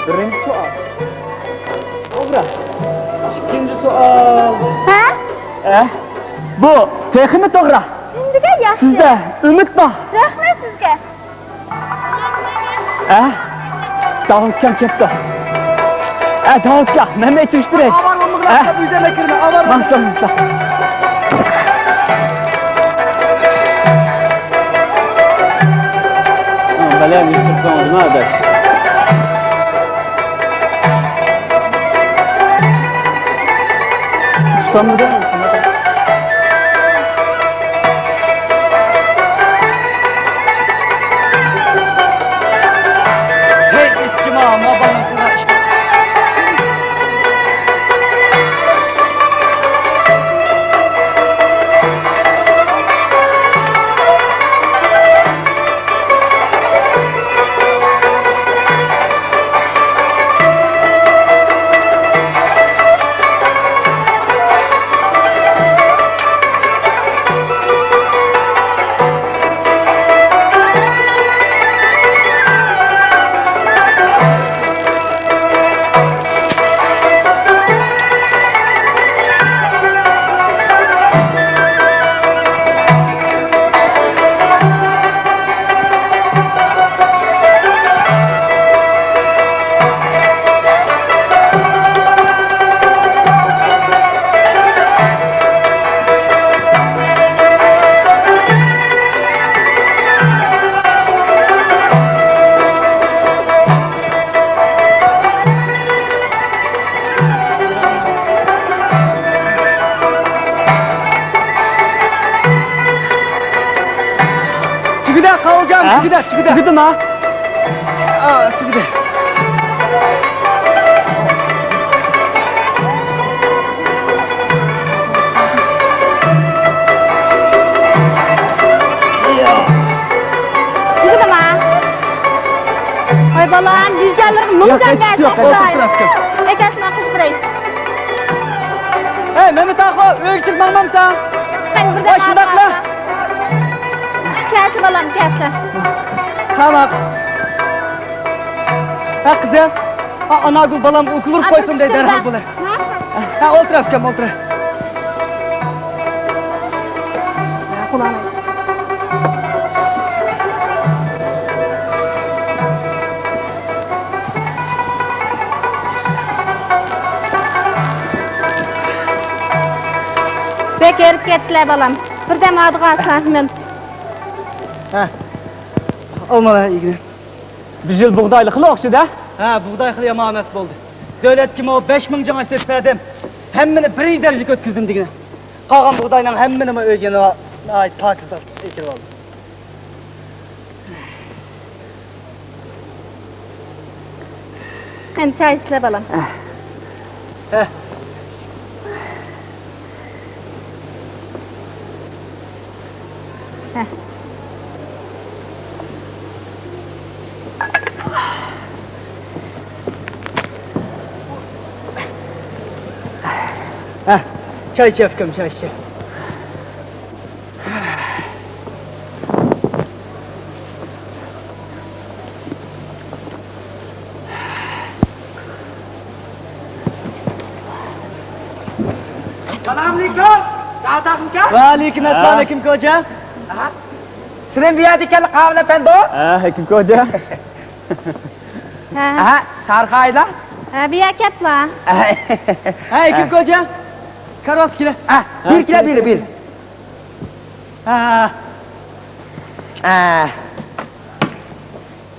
Birinci sual. Dobra. İkinci sual. Ha? Bu tekimi to'g'ri. Sizga yaxshi. Sizda umid bor. Rahmat sizga. Davut kam ketdi. Davut kam. Men aytirish kerak. Avar olmaqlaqda üzerine kirme, avar Mahsan. Balayım üstüp kaldım arkadaş. Tutamıyor musun? Hey iskim ağam, babanın kıza işte. Tügüde kalacağım, tügüde. Çıkdı mı? Tügüde. Sizga ma? Ay balam, yüzlerlerim Yok, mıngdan hiç yok, otur tarafta. Ekasma kuş biray. Mehmet Ağa, öyle çıkmam sen. Ben burada Ay, şundakla. Kelsi balam, kelsi. Tamam. Kızım. Anagül balam okulur koysun diye derhal böyle. Ol tarafkam, ol taraf. Kulağına. Bek erip kettiler balam. Birden adıga atsan Olmalı ilgili. Bir yıl buğdaylıqlı oqşida. Buğday xil yama emas bo'ldi. Davlat kim o 5000 cana istetmedim. Hemmini bir derece ötküzdüm digine. Qalgan buğdayla hemmini öygeni ay Pakistan içirib aldım. Qani çay isle balam. Çay iç öfkem, çay iç. Selamünaleyküm. Adamım ki? Ve aleyküm esselam Hekim Koca. Sizin bir yerdeki kahve efendi o? Hekim Koca. Ha, Aha, sarkayla. ha, bir yakapla. Ha Hekim Koca. Karvat kile. Ha, bir kilo bir. Ha.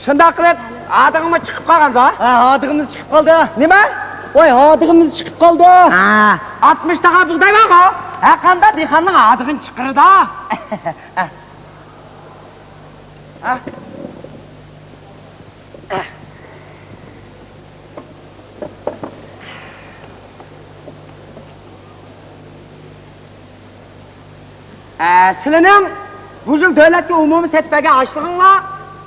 Şunda qilib, adığıma chiqib qolgan da. Ha, adığımız çıkıp kaldı. Nima? Vay, adığımız çıkıp kaldı. Ha, 60 taqa buğday var mı? Ha, qanda dehqonning adığın chiqirdi. Sizlarning bu yil davlatga umumiy sertifikaga ochlig'inglar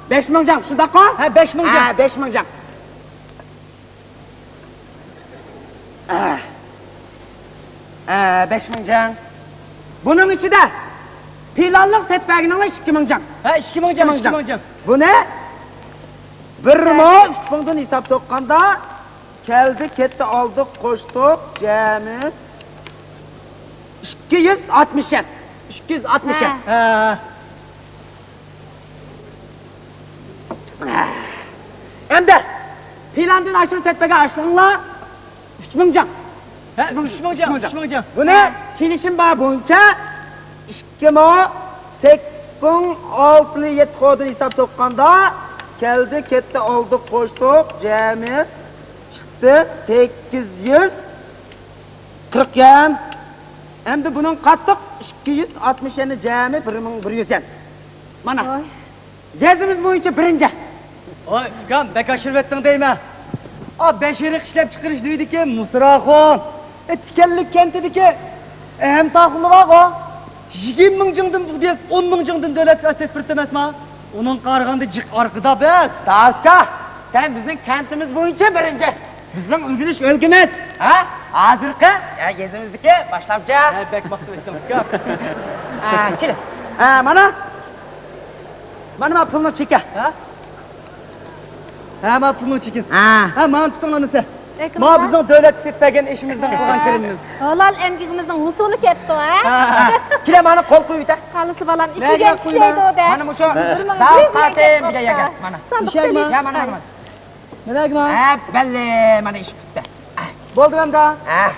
5000 jang, shundaqmi? Ha, 5000 jang. Ha, 5000 jang. Beş ming jang. Bunun ichida planliq sertifikatining 2000 jang. Ha, 2000 jang, 2000 jang. Bu ne? Bir mo 3000 hisob to'qqanda keldi, ketdi, oldik, qo'shdik, jami 260 yen. 260 yen. Ha. Endi plandan aşırı sertifikaga ochlig'inglar 3000 jang. Ha, 3000 jang, 3000 jang. Buni kelishim bor bo'yicha 2 mo 8607 xodin hisob to'qqanda keldi, ketdi, oldik, qo'shdik, jami chiqdi 840 yen. Endi bunun qattiq 260 yeni jami 1100 yen. Mana. Gezimiz bo'yicha birinchi. Oy, ukam, bek aşırı ettin deyme. A, beşeri işlep çıkırış duydiki, Mısırağın. Tikellik kentidiki, hem takılı var o. 20 bin jыңдың bu diye 10 bin jыңдың devletke aset birtemez ma. Onun qarğandı cık arkada bez. Dalka, sen bizim kentimiz boyunca birinci. Bizim ülgünüş ülgümüz. Ha? Hazırkı, ya gezimizdeki başlamca. Ha, bek baktım ettim ukam. Kile. Mana? Mana pulunu çeke. Ha? Ha, ma pulunu çekin. Ha. Ha, man tutun lan ise. Ekim Ma bizden devlet sitegen işimizden kogan kelimimiz. Halal emgigimizin usulü ketdi o, ha? Kile mana kol koyuydu. Kalısı balam Nereye işigen koyma? işleydi o da. Mana mu şu. Dağ kasem bir de yaga. Mana. İşe mi? Ya mana. Merak mı? Ha, belli mana iş bitti. Boldu ben daha. Ha.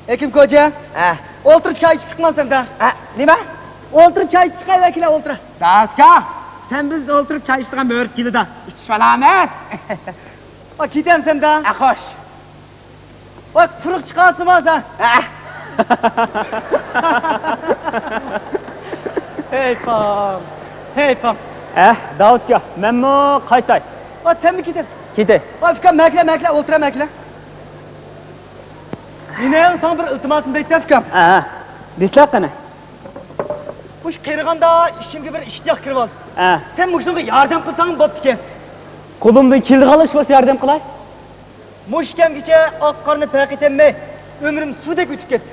Hekim Koca, Ha. oturup çay içip çıkmaz sen daha. Ha, nima? Oturup çay içip çıkay vekile otur. Dalka, sen biz oturup çay içtiğin möhürt gidi da. İç falamez. Bak gidem sen daha. Ha, hoş. Bak fırık çıkarsın ha sen. Ha. Hey pam. Hey pam. Davutga, men mi qaytay? Bak sen mi gidin? Ketay. Bak Fıkan mekle, otura mekle. Yine sana bir iltimasını bekle Fıkan. Deslak qana. Bu qirganda işimge bir iştiyak kirib oldi. Sen muşunga yardım qilsang bo'pti ekan. Qo'limdan keldi qalish bo'lsa yordam qilay. Mushkamgacha oq qorni payq etemay, ömrüm suvdek o'tib ketdi.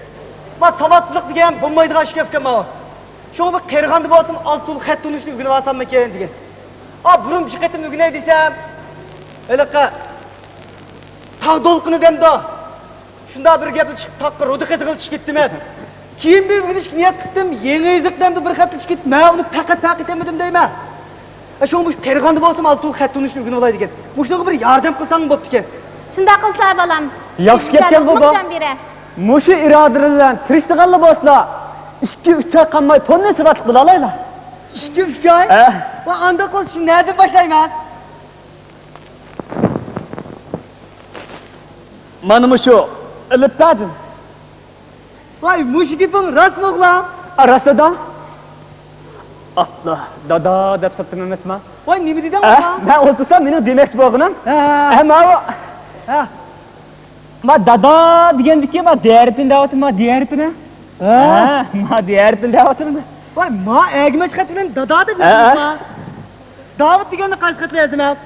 Va savodsizlik degan bo'lmaydigan ish Fıkan mana. Şoň bir qirganda bo'lsam, az to'liq xat tunishni o'rganib olsam ekan degan. Burum chiqatim o'rganay desam, eliqa tog' do'lqini demda. Shunda bir gapni chiqib taqqa rudi qizg'il chiqib ketdim emas. Keyin bir o'rganish niyat qildim, yangi iziqdamda bir xat chiqib ketdi. Men uni faqat paq etamadim deyman. Şoň bu qirganda bo'lsam, az to'liq xat tunishni o'rganib olay degan. Mushunga bir yordam qilsang bo'pti ekan. Shunda qilsa balam. Yaxshi ketgan bobo. Mushu irodalardan tirishdiganlar bo'lsa, 2-3 oy qolmay ponni sifatli qila olaylar. 2-3 oy? Va anda qo'shish nerede boshlaymiz? Mana mushu ilibdadim. Vay, mushu gaping rostmi o'g'lim? Arasida Allah, dada deb satdim emasmi? Vay, nima deding o'g'lim? Men o'ltirsam meni demoqchi bo'lganim. Ha. Ma dada degandiki, ma diğerpin davatim, ma diğerpini. Ma diğerpin davatim. Vay, ma egmeş xatidan dada deb yozibsan. Davud deganda qaysi xatla yozamiz?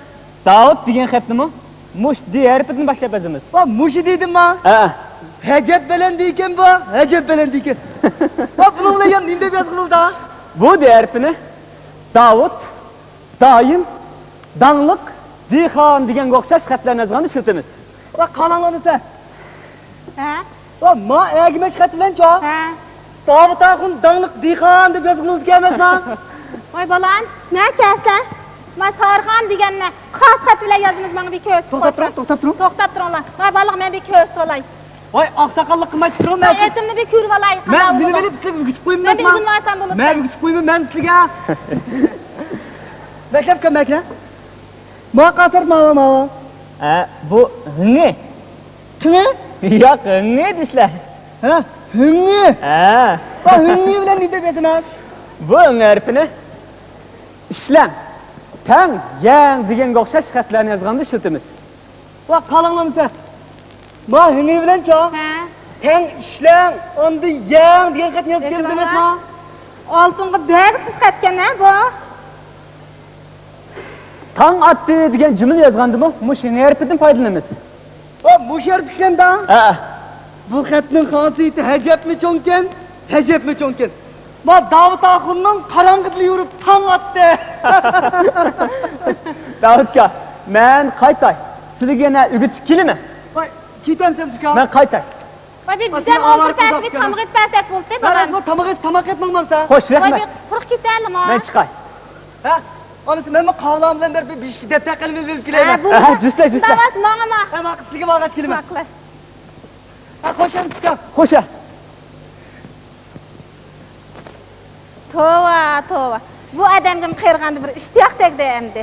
Davud degan xatnimi? muş diğerpidin başlap özümüz. Va muşu dedim ma. Hecep belen deyken bu, hecep belen deyken. Va bunu ulayyan nimde biraz kıldı. Bu diğerpini Davut, Dayım, Danlık, Dihan degan o'xshash xatlarni yozgan ishlatamiz. Va qalanlanısa. Ha? Va ma egimeş xatilen ço. Ha? Davut Akun danlık dihan deb yazgınız gelmez ma. Voy balan, ne kelsen? Ma Tarxan deganni xat xat bilan yozimiz menga bir ko'z. To'xtab turing. To'xtab turinglar. Voy balig men bir ko'z olay. Voy oqsoqollik qilmay turib Men etimni bir ko'rib olay. men nima bilib sizlarga kutib qo'ymayman. Men bir gunlaysam bo'ladi. Men kutib qo'ymayman men sizlarga. Beklab kam bekla. Ma qasir ma. Bu hıngi. Kimi? Yo'q, hıngi deysizlar. Ha, hünni. Va hünni bilan nima deb yozaman? Bu hıngi harfini ishlam, tang, yang degan o'xshash xatlarni yozganda ishlatamiz. Va qalanlansa. Ma hünni bilan ço. Ha? Tang ishlang, endi yang degan xatni yozib keldi emasmi? Oltinga bersiz xatgan bu. Tang atdi degan jumla yozgandimi, mush hıngi harfidan foydalanamiz. Va mushar pishlamda. Bu xatning xosiyati hajabmi cho'nkan? Hajabmi cho'nkan? Ma Davut Akunning qarong'ida yurib tong otdi. Davudka, men qaytay. Sizlarga yana o'g'itib kelimi? Voy, ketamsan uka. Men qaytay. Voy bir Asli bizam avar oltirsak bir kuzatgan. tamg'it bersak bo'ldi Ben balan. asma tamak etmangmansa. Xo'sh, Voy rahmat. bir quruq ketaylik ma. Men chiqay. Ha? Onisi men qavlam bilan bir bishki detta qilib Ha, kelayman. bu. Jusla. Davat menga ma. Ha, men sizga bag'ach kelaman. Haqli. Ha, qo'shamiz uka. Xo'sha. Tova. Bu odamga qirg'andi bir ishtiyoq tegdi endi.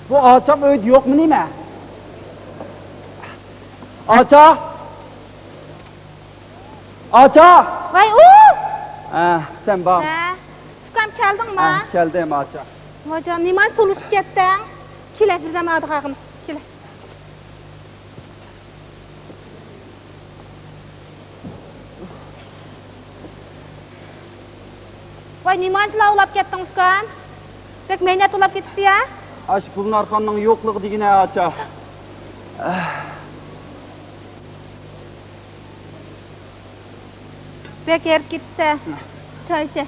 Bu alçak öğüt yok mu neyme? Alçak! Alçak! Voy Sen bak. Ha? Ukam keldingmi? Geldim alçak. Voyjon, nimani solishib ketding? Kela bir zamadi qaqim. Kela. Voy, nimani lavlab ketding ukam? Bek mehnat ulab ketdi ya? Aş pulun arkamdan yokluk digine alçak. Bek er ketdi. Choy ichi.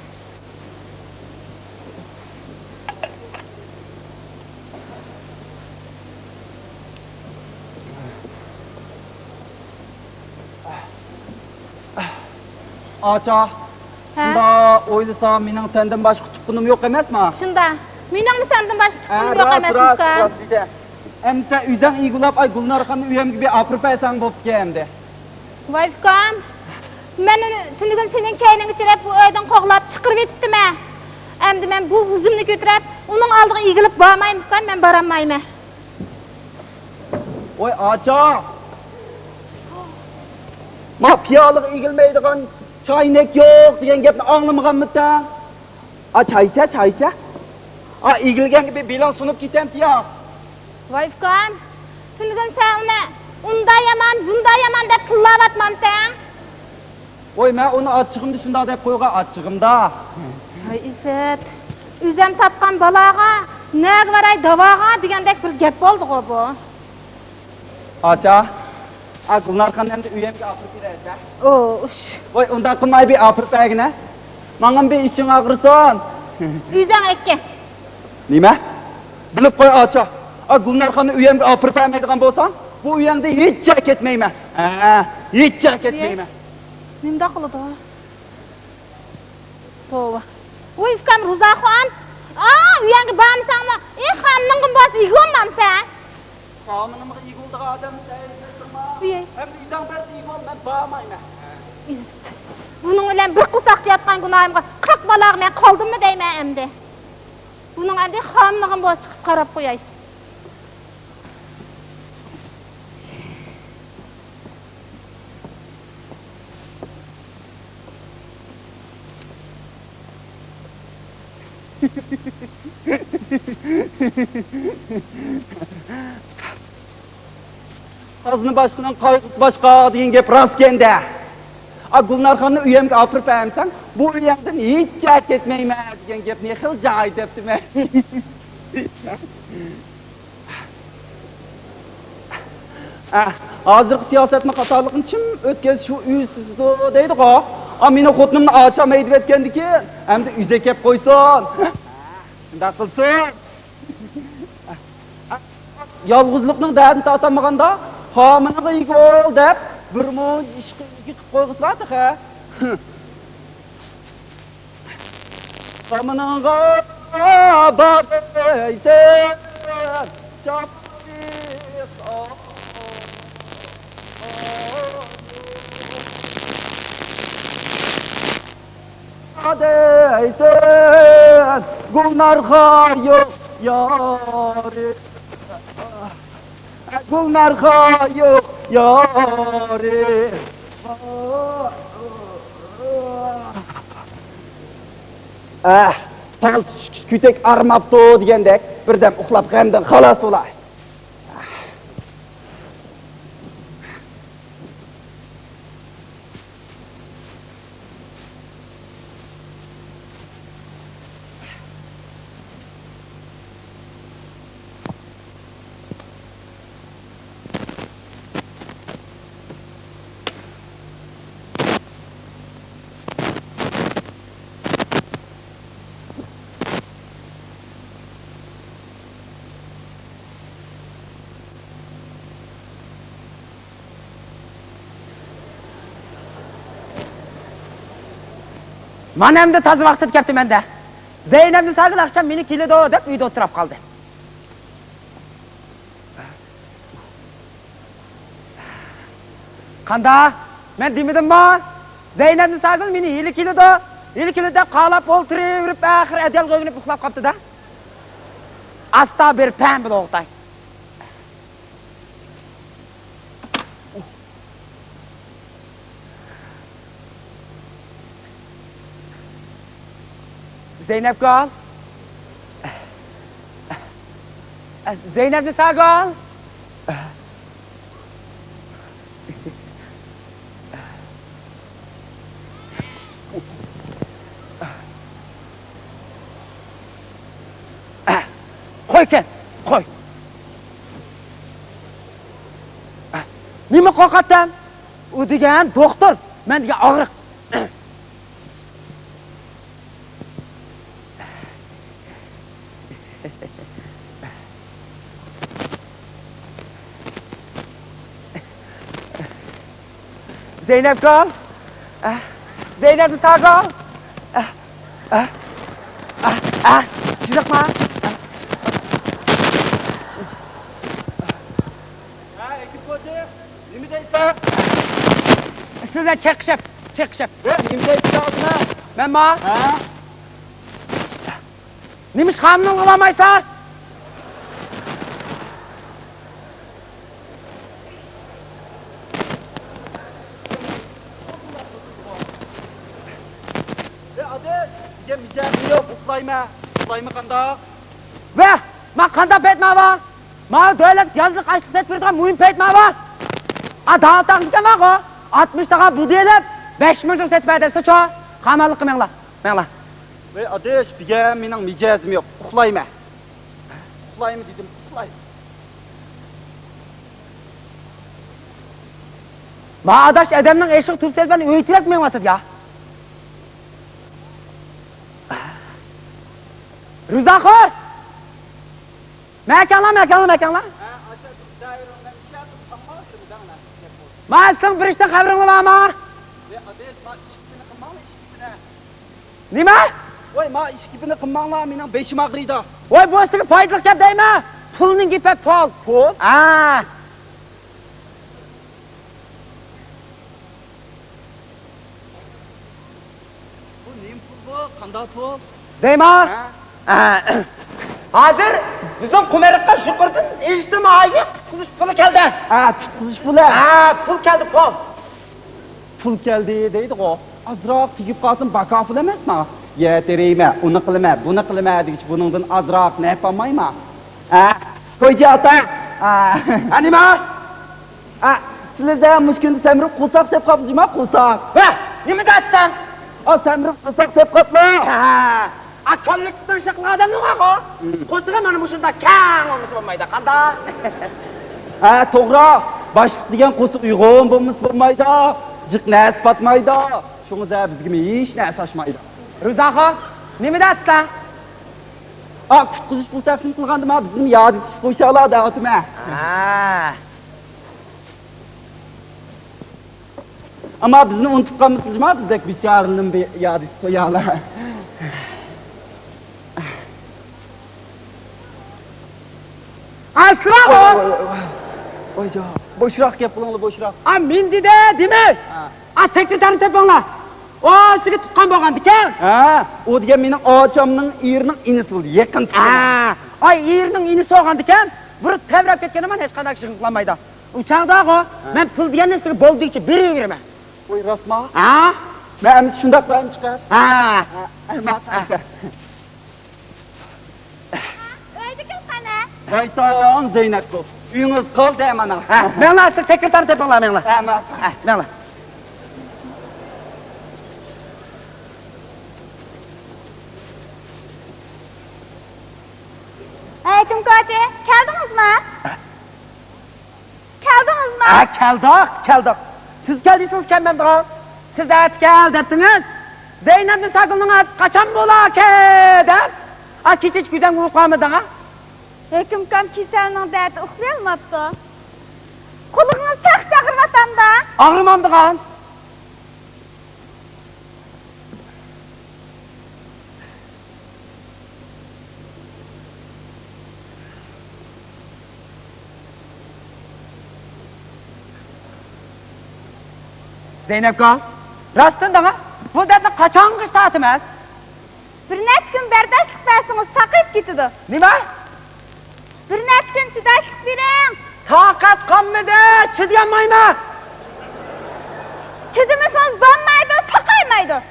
Alçak. Şunda oylasam mening senden başka tutkunum yok emas mi? Shunda, meningmi sendan boshqa tutqum yo'q emas ukam. Emse üzən iğulab ay Gulnar xanım üyem gibi apırpaysan boptu ki emdi. Voy ukam, men tunigun sening kayning ichirab bu uydan qo'g'lab chiqirib etdimi? Endi men bu huzimni ko'tarib, uning oldiga egilib bormayman ukam, men borolmayman. Oy aça. Ma piyalık egilmeydigan çaynek yok degan gapni anglamaganmisan? A çay icha. A egilgan gibi bilan sunib ketem piya. Voy ukam, tunigun sen uni unda yaman, bunda yaman deb tillayotmamsan? Oy men uni achchig'imda shunday deb qo'ygan achchig'imda. Voy Izzat, o'zim topgan baloga, nega varay davoga degandek bir gap bo'ldi-ku bu. Aça. A Gulnar xanım emdi üyemge apırıp girerse. Ush. Oy undan qilmay bir apırıp egine. Mangam bir için ağrıson. Uydan ekki. Nima? Bilib qo'y acha. A Gulnar xanım üyemge apırıp emeydigan bolsan, bu uyemde hiç joy ketmayman. Hiç joy ketmayman. Nimda qiladi? Tova. Voy ukam Ruzaxon. Uyanga bormisanmi? Xonimning bosi yig'olmamsan. Qamınımı yığıldığı adam sayılırma. Uyay. Hem de yüzden ben yığılmam ben bağmayma. Bunun bilan bir qusoqda yotgan gunohimga 40 balog' men qoldimmi deyman endi. Buning endi xonimning bosi chiqib qarab qo'yay. Azını başkının kaygısı başka deyin gep rast kende. Gulnarxan'ı üyemge apırıp əmsən, bu üyemden hiç cəhət etmeyime deyen gep ne xil cahit etdim. Hazırkı siyasetme qatarlığın kim ötkez şu üstüsü deydi ko. Meni xotinimni açam eydib etkendi ki, hem de üze kep koysun. Şunda qilsin. Yalğızlıqның dədini tatamaganda, hamını qıyıq ol dep, bir mun işqi qıyıq qoyğusu vardı ha. Hamının qababaysen, çapdıq adeysen, Gulnarxa yok yâri. Gulnarxa yok yâri. Pal kütek armaptı degендek birden uxlap qəmdən xalas olay. Mana endi toza vaqt o'tkapti menda. Zeynepni sag'il akşam meni keladi deb uyda o'tirib qoldi. Qanda? Men demidimmi? Zeynepni sag'il meni yili keladi qalab o'tirib, axir ajal qo'yinib uxlab qopti-da. Asta bir pam bil o'g'tay. Zeynep qal. Zeynepni sağ qal. Qo'y ken, qo'y. Nima qo'rqatdim? U degan doktor, men degan og'riq. Zeynep qal. Zeynepni sağ qal. Chiziqma. Ekip hoca, nima deysan? Sizlar chiqishib. Nima deysan odina? Menma? Nima ish hamni qilmaysan? Yok, uxlayma qandaq. Va, men qanday paytman? Men davlat yozliq ashliq etib muhim paytman. Davlatdan qilganman. 60 taqa bu delib 5 ming set paytasi-cho. Qamallik qilmanglar. Ve adeş, biga mening mijozim yo'q. Uxlayma dedim, uxlay. Ma adash adamning eshik turselban o'ytirib menvatib ya. Rızaxor! Mekanla. Ma'sing bir ishdan xabaring bormi? Nima? Voy, ma ish kibini qilmanglar, mening beshim og'riydi. Voy, bu ishga foydali gap deymi? Pulning gipi pul. Pul? Bu nima pul bu? Qanday pul? Deymi? Hozir bizning Qumerikqa shukurdan ijtimoiy qutqarish puli keldi. Tutqizish puli. Pul keldi, pul. Pul keldi deydi-ku. Azroq tegib qolsin, baka pul emasmi? Yetireyme, onu kılma, bunu kılma degiç bunundan azraq ne yapamayma? Ha? Koycu ata. Anima? Ha, sizler müşkünde semrip kusak sep kapıcıma kusak. Ha, ne mi datsan? O semrip kusak sep kapma. Ha. Akallıktan şaklı adamın o. Kosuğa bana muşunda kang olmuş olmaydı kanda. Ha, toğra. Başlık degen kosuk uygun bulmuş bulmaydı. Cık näs batmaydı. Şoňa bizgime hiç näs aşmaydı. Rızaxon, nemi datsan? A, kutkuzuş bu tafsir kılgandım ha, bizim yad etişip koşalar dağıtım ha. Ha. Ama bizni unutup kalmışsınız mı? Bizdeki bir çağrılım bir yad etip koyalar. Asra o. Oyca, boşrak yapılanlı boşrak. A mindi de, deme. A sekreterini tepenla. O size tutkan bolgan diken. Ha, o diye menin ağaçamның irinin inisi oldu, yakın tıkın. Ha. Ay yerinin inisi olgan diken. Bir tevrap ketken ama hiç kadar şıklanmaydı. Uçağda o, ben pul diyen size bol deyince biri verme. Oy rasma. Ha? Məmiz şundak bayım çıkar. Ha. Öydü kim kana? Şeytan Zeynep bu. Uyunuz kaldı hemen ha. Ben la size sekreterini tepenla men la. Hemen. Men la. Kim koçi, geldiniz mi? Geldiniz mi? Ha, keldik. Siz geldiyseniz ben de. Siz de gel dediniz. Zeynep'in sakılığına kaçan bola ki dep. Ha, kiçiç güzel uyuklamadın ha? Kim keselinin derdi uxlayalmaptı. Kuluğunu sak çağırvatan da. Ağrımandıgan. Zeynep kal. Rastında mı? Bu derdi kaçan kış tatımız. Bir neç gün berdaşlık versiniz sakıp gitidi. Nima? Bir neç gün çıdaşlık verin. Takat kalmadı, çıdayamayma. Çıdımısınız donmaydı, sakaymaydı.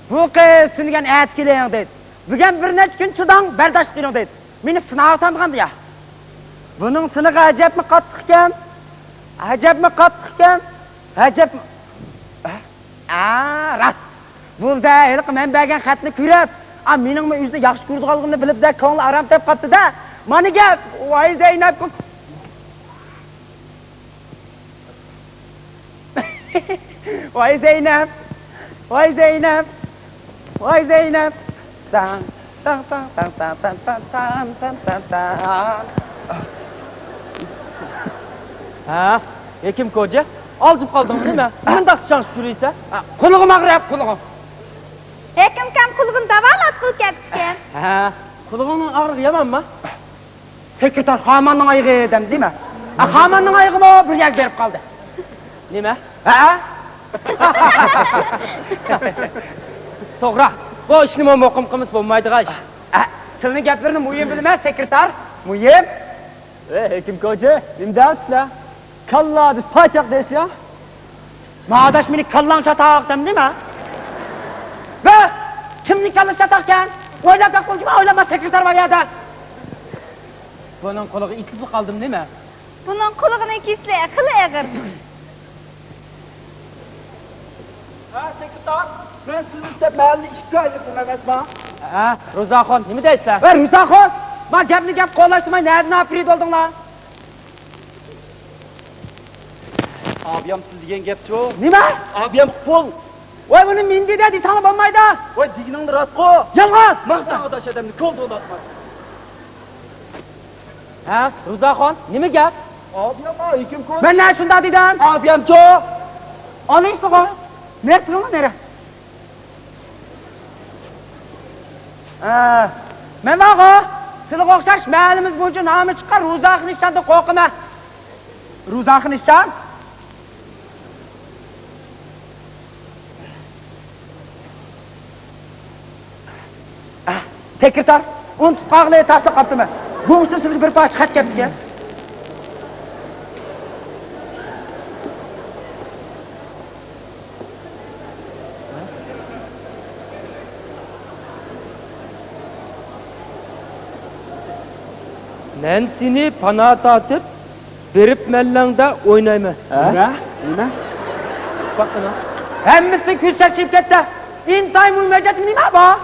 Bu kız süngen etkileyin deydi. Bugün bir neç gün çıdan berdaşlık verin deydi. Meni sınav atandıgandı ya. Bunun sınığı acayip mi kattıkken? Acayip mi kattıkken? Acayip mi? Rast. Bu da ilk men bergen xatni ko'rib, mening mi o'zida yaxshi ko'rdiganligimni bilib da ko'ngli aram tep qapti-da. Mana gap, voy Zeynep. Voy Zeynep. Voy Zeynep. Voy Zeynep. Tan tan tan tan tan tan tan tan tan tan tan. Ha, kim koca? Alıp kaldım değil mi? Bundak şans sürüyse. Kuluğum ağrıyap, kuluğum. Kim kuluğun davalat kıl ketken. Ha, kuluğunun ağrı yaman mı? Sekreter Haman'ın ayığı edem değil mi? Haman'ın ayığı mı bir yer verip kaldı. Değil mi? Ha? Toğra, bu işini mi okum kımız bulmaydı kaç? Senin gaplarını mühim bilmez sekreter. Mühim? Hekim koca, imdatsla. Kalla biz paçak des ya. Mağdaş beni kallan çatak dem değil mi? Ve kimlik kallan çatakken oylap bakıl gibi oylama sekreter var ya da. Bunun kulağı ikisi kaldım değil mi? Bunun kuluğunu ikisi kılı eğir. Ha, sekreter. Ben sizin ise mahalli işgal yapım emesma. Ha, Rızaxon, ne mi deyirsən? Ver Rızaxon! Ma gəpni gəp qolaşdırma, nereden afiyet oldun la? Abiyam siz diyen gepçi o. Nima? Abiyam pol. Oy bunu mindi dedi, sana olmaydı. Oy diginandı rasko. Yalğız! Mağda adaş adamını kol dolatmaz. Ha, Rızaxon, ne mi gəp? Abiyam ha, hekim koca. Ben ne şunda dedim? Abiyam ço. Alayısın o. Nerede lan, nere? Ha, men bak o. Silik okşaş, mehalimiz boyunca namı çıkar, Rızaxın işçanda korkuma. Rızaxın işçan? Sekreter, unutup qağlıya tasla kaptı mı? Bu işte sizi bir parça xat kaptı. Men seni pana tatip, berip mellangda oynayma. Nima? Bakın ha. Hemmisi küz çekip gitti. İntay mümmecet nima ba?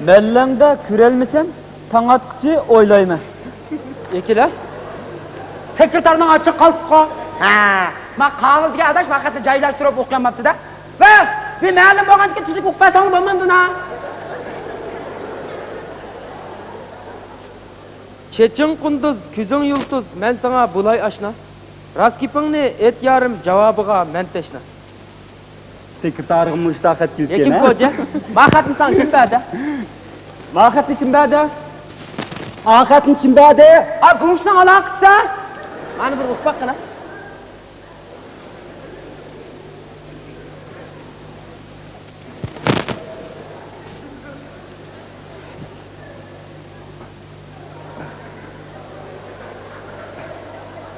Mellangda körelmesem, taң atqıcı oylayma. Ekiler. Sekreterinin açık kalsıqa. Ha. Ma qağızga adaş vaqatda joylashtirib o'qiyanmapti-da. Va, bir ma'lum bo'lganki tuzuk o'qipasan bo'lmamdi-na. Çeçin kunduz, küzün yıldız, men sana bulay aşna. Raskipingni et yarım cevabıga men teşna. Sekretarım müştahat Ekin gülken. koca, maqatni san kim bada? Vaqatni kim bada? Aqatni kim bada? A, gumshni alaqsa? Mani bir uqbaq qila.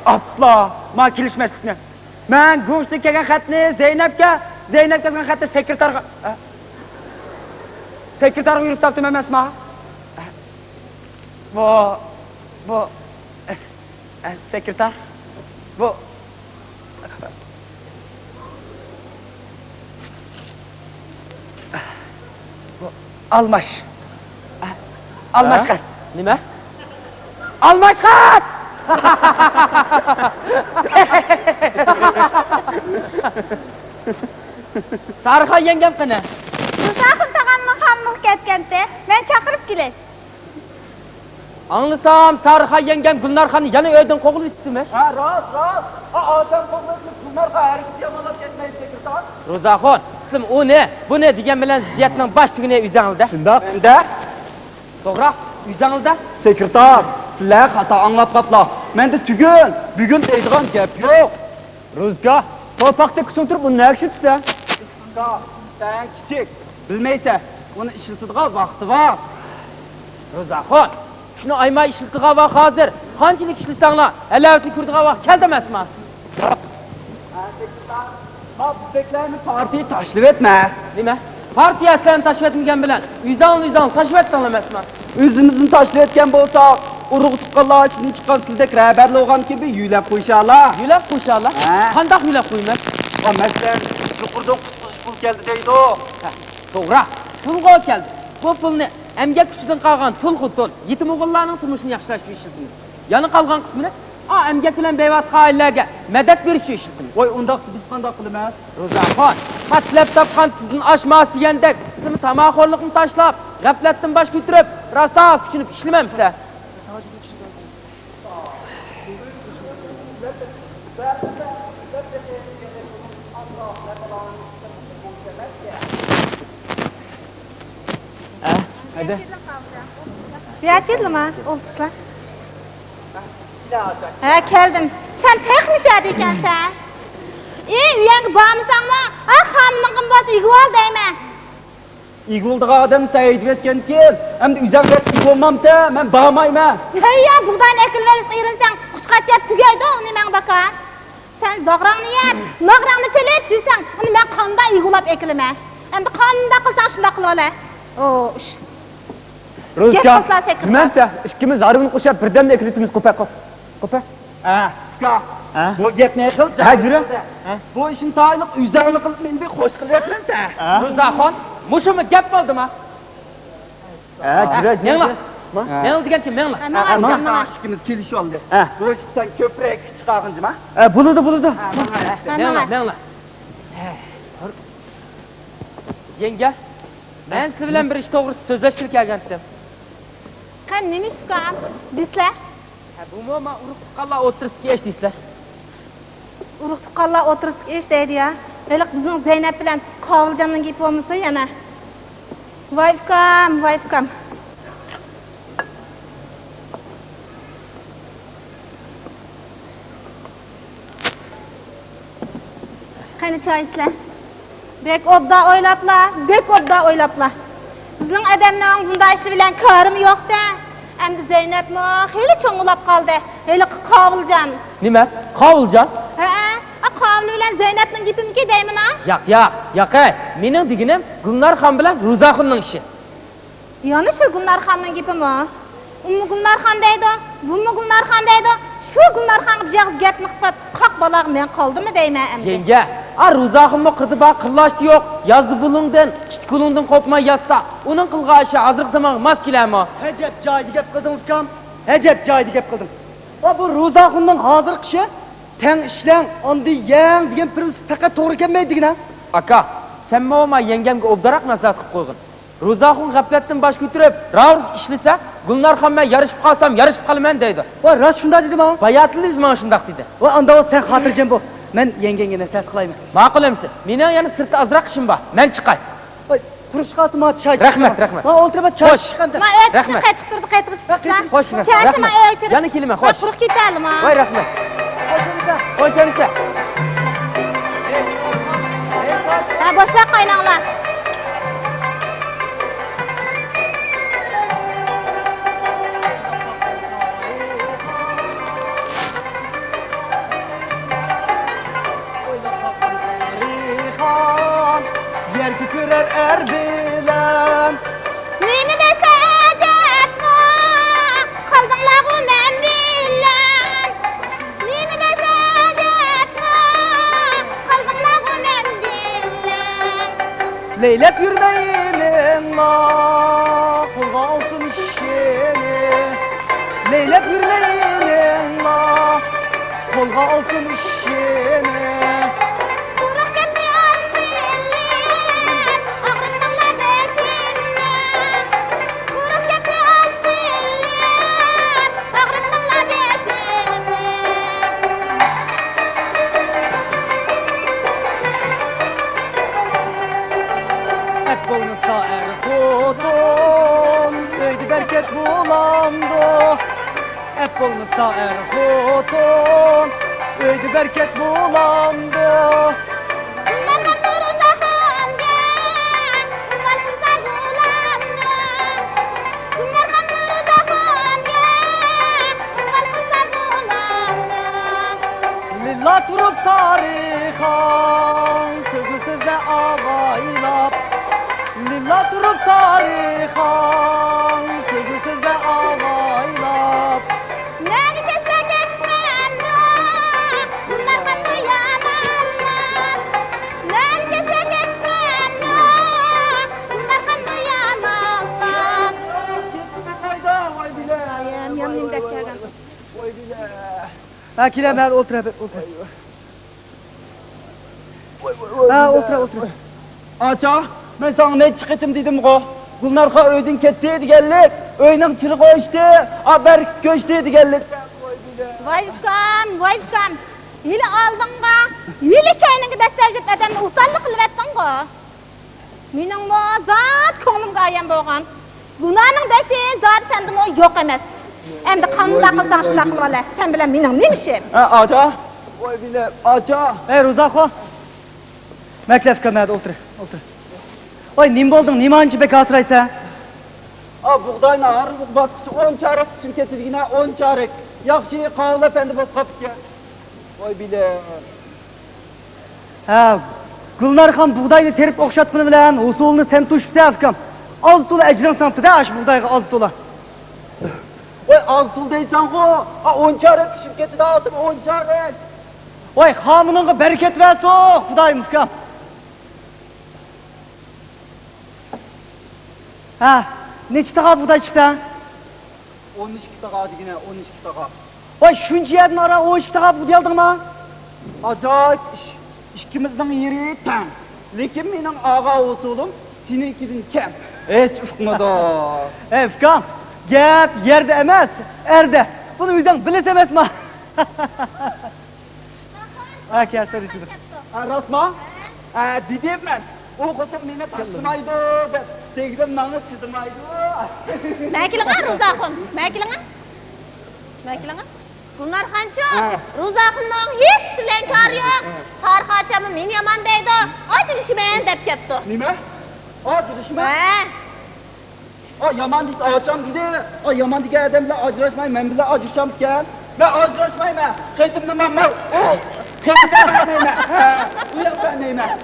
Atla, ma kelishmaslikni. Men go'shtga kelgan xatni Zeynabga kelgan xatni sekretarga yurib topdim emasmi? Bu sekretar. Bu Almash. Almashqat. Nima? Almashqat! Sarıxa yengem qani? Ruzaxon tog'amni hammiq ketganda, men chaqirib kelay. Anlasam Sarıxa yengem Gulnarxonni yana uydan qo'g'ilib itdimi? Ha, rost. Odam qo'g'ilib Gulnarxa harikati yomonlab ketmaydi sekretar. Ruzaxon, sizlar u ne? Bu ne degan bilan ziddiyatning bosh tugini o'zingizda. Shundoq. Endi To'g'ri, o'zingizda. sekretar, sizlar xato anglab qaplar. Menda tugun, bugun deydigan gap yo'q. Ruzga, to'paqda kuchuntirib uni yakshitsa. Sen kichik, bilmaysan, uni ishlatadigan vaqti bor. Ruzaxon, shuni ayma ishlatadigan vaqt hozir. Qanchalik ishlasanglar, alavati ko'radigan vaqt keldi emasmi? Mabdeklarni partiya tashlab etmas. Nima? Partiyasini tashlab etmagan bilan uyzan tashlab etdinglar emasmi? O'zimizni tashlab etgan bo'lsak, urug' tuqqanlar ichidan chiqqan sizdek rahbarlar olgan kabi yuylab qo'yisharlar. Yulab qo'yisharlar. Ha. Qandoq yulab qo'ymas? Masalan, yuqoridan qutqizish pul keldi deydi. To'g'ri. Pulga keldi. Bu pulni emgak kuchidan qolgan tul yetim o'g'illarning turmushini yaxshilash uchun ishlatamiz. Yana qolgan qismini emgak bilan bevosita oilalarga madad berish uchun ishlatamiz. Voy, undaq biz qanday qilamiz? Ruzaxon, patlab topgan tizin oshmas degandek, sizni tamoxo'rlikni tashlab, g'aflatdan bosh ko'tarib, raso kuchinib ishlamamsizlar. Hadi. Buyachidimi, o'ltislar? Ha, keldim. Sen texmişadi ekansan. Uyanga bormisanmi? Hamning bo'lsa ig'ol deyman. Ig'oldigan odam sayid etgankin, endi uzakda ig'olmamsa, men bormayman. Ya, bug'doyni ekilverishga irinsang, qushqachab tugaydi uni men bakan. Sen dog'rangni yeb, nog'rangni chelet yursang, uni men qanday ig'olab ekilaman. Endi qanday qilsang shunday qila ola. Ruzga, nimamsa, ikkimiz zarvini qo'shib birdamda ekritimiz qo'pay qop. Qo'pay. Bu gapni qil. Ha, yura. Bu ishni tayliq uzakni qilib men bir xo'sh qilyapman-san. Ruzaxon, mushumi gap bo'ldimi? Yura. Men degan kim menlar? Ikkimiz kelishib oldik. Bu ish sen ko'proq chiqarginjima? Bo'ladi. Menlar. Yenga, men siz bilan bir ish to'g'risida so'zlashga kelgandim. Qani nima ish tuqqan? Deslar? Bu men urug' tuqqanlar o'tirishga eshitdiysizlar. Urug' tuqqanlar o'tirishga eshitdi ya. Hali bizning Zeynab bilan Qoviljonning gapi bo'lmasa yana. Voy ukam. Qani choysizlar? Bek obda o'ylablar. Bizning adamning bunday ish bilan ko'rim yo'q-da. Endi Zeynabni hali cho'ng'ilab qoldi. Hali Qoviljon. Nima? Qoviljon? Qovul bilan Zeynabning gapimki deyman-a? Yo'q. Mening deganim Gulnarxon bilan Ruzaxonning ishi. Yani şu Gülnarxanның gepi mi? Ummu Gülnarxan deydi, bummu Gülnarxan deydi. Şu Gülnarxan bir jağız gepni qıpap, qaq balaq men qaldımı deyme endi. Yenge, Ruzahımı kırdı bak kırlaştı yok. Yazdı bulundan, işte kulundan kopmay yazsa. Onun kılgaşı hazırlık zamanı mas kilemi. Hecep caydı gep kıldım Ufkam. Hecep caydı gep kıldım. Bu Ruzahun'un hazır kışı ten işlen andı yeğen diyen prensip fakat doğru gelmeydi yine. Aka, sen mi olma yengemge obdarak nasihat kılıp koygun. Ruzahun gafletten baş götürüp, Raurs işlese, Gülnarxan ben yarışıp kalsam yarışıp kalmen deydi. O rast şunda dedim ha. Bayatlı izman şundak dedi. O anda o sen hatırcam bu. Ben yengenge nasihat kılayım. Makul emsi, menen yani sırtı azrak işim var. Men çıkay. Oy, kuruş katıma çay Rahmet, rahmet. Ma oturup çay Hoş. çıkan da. Ma ötüsü Rahmet. qaytib turdi, qaytib chiqdi. Hoş rahmet, Keldi ma rahmet. ötürüp. Yani kelime, hoş. Quruq ketelim ha. Vay rahmet. Hoş emsi. Ha boşa qaynanglar. Rihan, yer tükürer er bilen. Nemi dese ecetme, qaldыңlar men bilen. Nemi dese ecetme, qaldыңlar men bilen. Leylep yürümeyin ma, kulga alsın işini. Leylep yürümeyin ma, kulga alsın işini. Quruq ketdi alsınlar, ağrıtdılar beşimden. Quruq ketdi alsınlar, ağrıtdılar beşimden. Hep boynuzda er hutun, öydü bereket bulandı. Hep boynuzda er hutun, öydü bereket bulandı. Bunlardan nurunda hangen, bunlar kısa bulandım. Bunlardan nurunda hangen, bunlar kısa bulandım. Lilla turup tarihan, sözü sözle avaylap. Lilla turup tarihan, sözü sözle avaylap. Neni kesek etmem yok, bunlar kanlı yamanlar. Neni kesek etmem yok, bunlar kanlı yamanlar. Ayım yanayım da keldim. Ha kirem hadi otur hadi otur. Ha otur otur. Aça, ben sana ne çıkıtım dedim ko. Gülnarxa öydün ketdi digellik. Öyning çiri koştu, berkit köştü digellik. Vay ufkam. Yili aldınga, yili keyningi destecip edemni usallı kılıp ettin ko. Mening mo zat ko'nglimga ayam bo'lgan. Gunohning beshi zot sendin o yo'q emas. Endi qanday qilsang shunday qilib ola. Sen bilan mening nima ishim? Aça, voy bile, aça. Ey Ruzako. Meklef kömedi otur otur. Oy nim boldun nimancı bek asıraysa? Buğdayna arı baskıcı 10 çarık için getirgine 10 çarık. Yaxşı Qavul efendi bolup kapıp gel. Voy bile. Ha Gülnarxan buğdayını terip okşatmını bilen usulunu sen tuşup sevkam. Az dolu ecran sanatı da aş buğdayga az dolu. Voy az tul deysen ko. 10 çarık düşüp getirdi aldım 10 çarık. Oy hamınınga bereket versin Xuday mufkam. Ha neçi tağa buğday çıktı? 12 taka digine 12 taka. Oy şunca yerden ara 12 tağa buğday aldın mı? Acayip iş. İkimizden yeri ten. Lekin mening ağa usulum seninkiden kem. Hiç uçmadı. Ey mufkam gap yerde emas erde. Bunu yüzden bilis emas mı? Ha keseriz. Rasma? Dedim ben. O kızım beni taşımaydı. Sevgilim bana çizdirmaydı. Мәкіліңа, Рузақын, мәкіліңа. Gülnarxanço, Ruzaqınның hiç silenkar yok. Tarxaçamı men yaman deydi, acılışımen dep ketdi. Nime? Acılışma. He, Yaman deyip ağacam dedi. Yaman diye adamla acılaşmayın. Ben bile acışacağım diken. Ben acılaşmayım ben. Kayıtımda ben var. Kayıtımda ben neyme. Uyan ben neyme.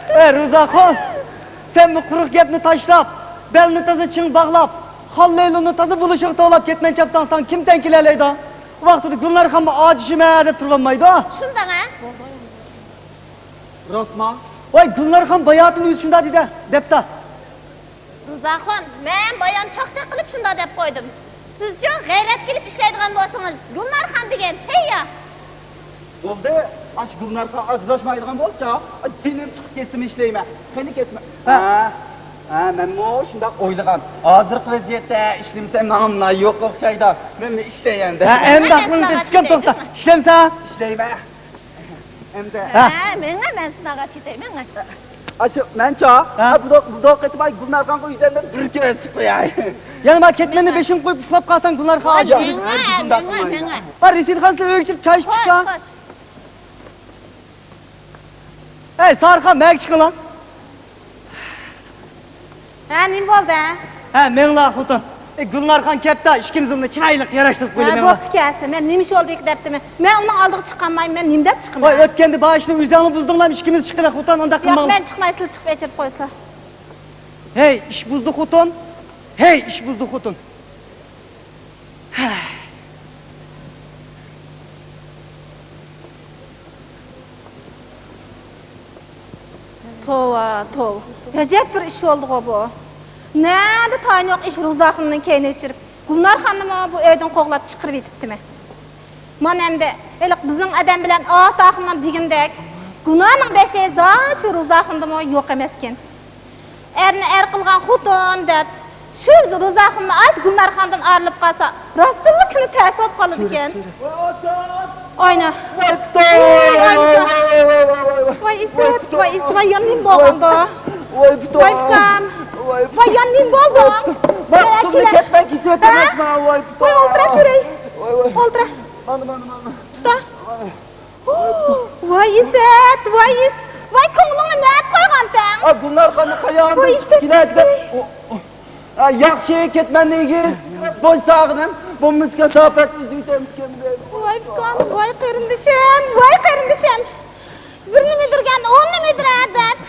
Ey Ruzakon, sen bu kuruk gepni taşlap, belini taza çın bağlap, halleylini taza buluşuq doğlap ketmen çaptansan kim tenkilerleydi? Vaxtıda Gülnar xanma acışıma dep turulmaydı. Şundan ha? Rosma. Vay Gülnar xan bayatın yüz şunda dedi, depta. Rızaxon, men bayan çaqçaq qilib shunda deb qo'ydim. Siz-chi g'ayrat kelib ishlaydigan bo'lsangiz, Gulnarxon degan tayya. Oldu, aş Gülnar xan ajrashmaydigan bo'lsa, jinim chiqib ketsin ishlayma. Qani ketma. Men mo shunda o'ylagan. Hozirgi vaziyatda ishlamsam menga yo'q o'xshaydi. Men ishlayanda. Endi aqlingda chiqib to'xta. Ishlamsa, ishlayma. Endi. Men sinaga ketayman. Aşı mença, bu da ketmay Gülnar xanga yüzünden bir kere sıkmayay. Yani bak ketmeni beşin koyup ıslap kalsan Gülnar xan acı. Var Reşit xan size öyküsüp çay içip çıksa. Hey Sarıxan, məyək çıxın lan? Ha, nim bo'ldi? Hə, men la xutun. Gülnar xan kepti, ikimizimni chiroyli yarashtirib qo'ydi men. Bo'pti kelsa, men nima ish oldi debdimi? Men undan oldiga chiqqanman, men nim deb chiqaman? Voy, o'tganda boshni o'zingni buzdinglar, ikkimiz chiqdilar xutun, unda qilma. Yo'q, men chiqmay, siz chiqib o'chirib qo'ysizlar. Hey, ish buzdi xutun. Hey, ish buzdi xutun. Tova. Acayip bir iş oldu bu. Nerede tayini yok iş Ruzak'ının keyni içirip. Gülnar Hanım'a bu evden koğlap çıkırıp etipti mi? Man hem de, bizning adam bilen ağat ağından digindek. Günahının beşeği zaten Ruzak'ında mı yok emesken. Erini er kılgan hutun dep. Şu Ruzak'ını aç Gülnar Hanım'dan ayrılıp kalsa, rastlığı kini tesip kalıp iken. Ayna. Vay İsmet, vay yanayım boğanda. Vay Fikam. Vay yanayım boğanda. Bak, bunu ketmek istiyorsunuz mu? Vay oltra kürey. Oltra. Anım. Tuta. Vay İsmet, vay koğulunu ne koygan sen? Gülnar xanı kayağında çıkıp giderdi. Yaxşı ketmenle ilgili boş sağınım. Bu miskin sohbet yüzünü temizkemde. Vay Fikam, vay karındışım. Birini midirgen, onu midir edip.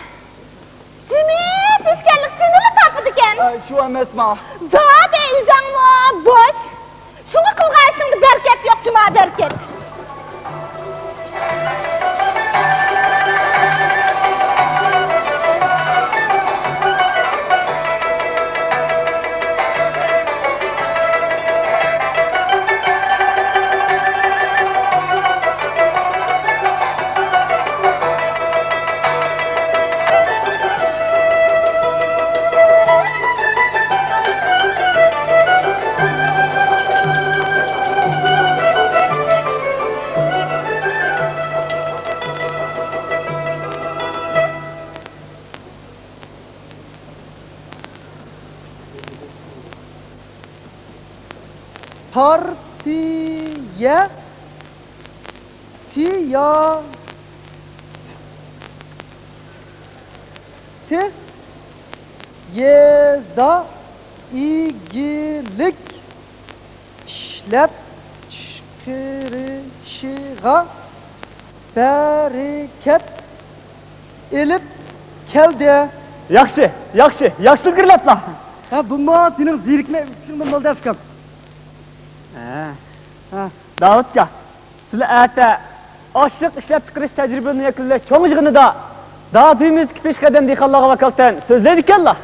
Demek peşkerlik sinirli tapıdı iken. Şu emesma. Zaten üzerine boş. Şunu kılgan şimdi bereket yok, cuma bereket. Partiye siyaseti yeza igilik işlep çıkırışığa bereket elip keldi. Yaxşı gırlatma. Ha bu ma senin zirikme şundan boldu afkam. Davutga, sizlar ata oshliq ishlab chiqarish tajribasini yakunlash cho'ng'ig'inida Dağıtımızdaki peshqadam dehqonlarga vakolatan so'zlaydi ekanlar.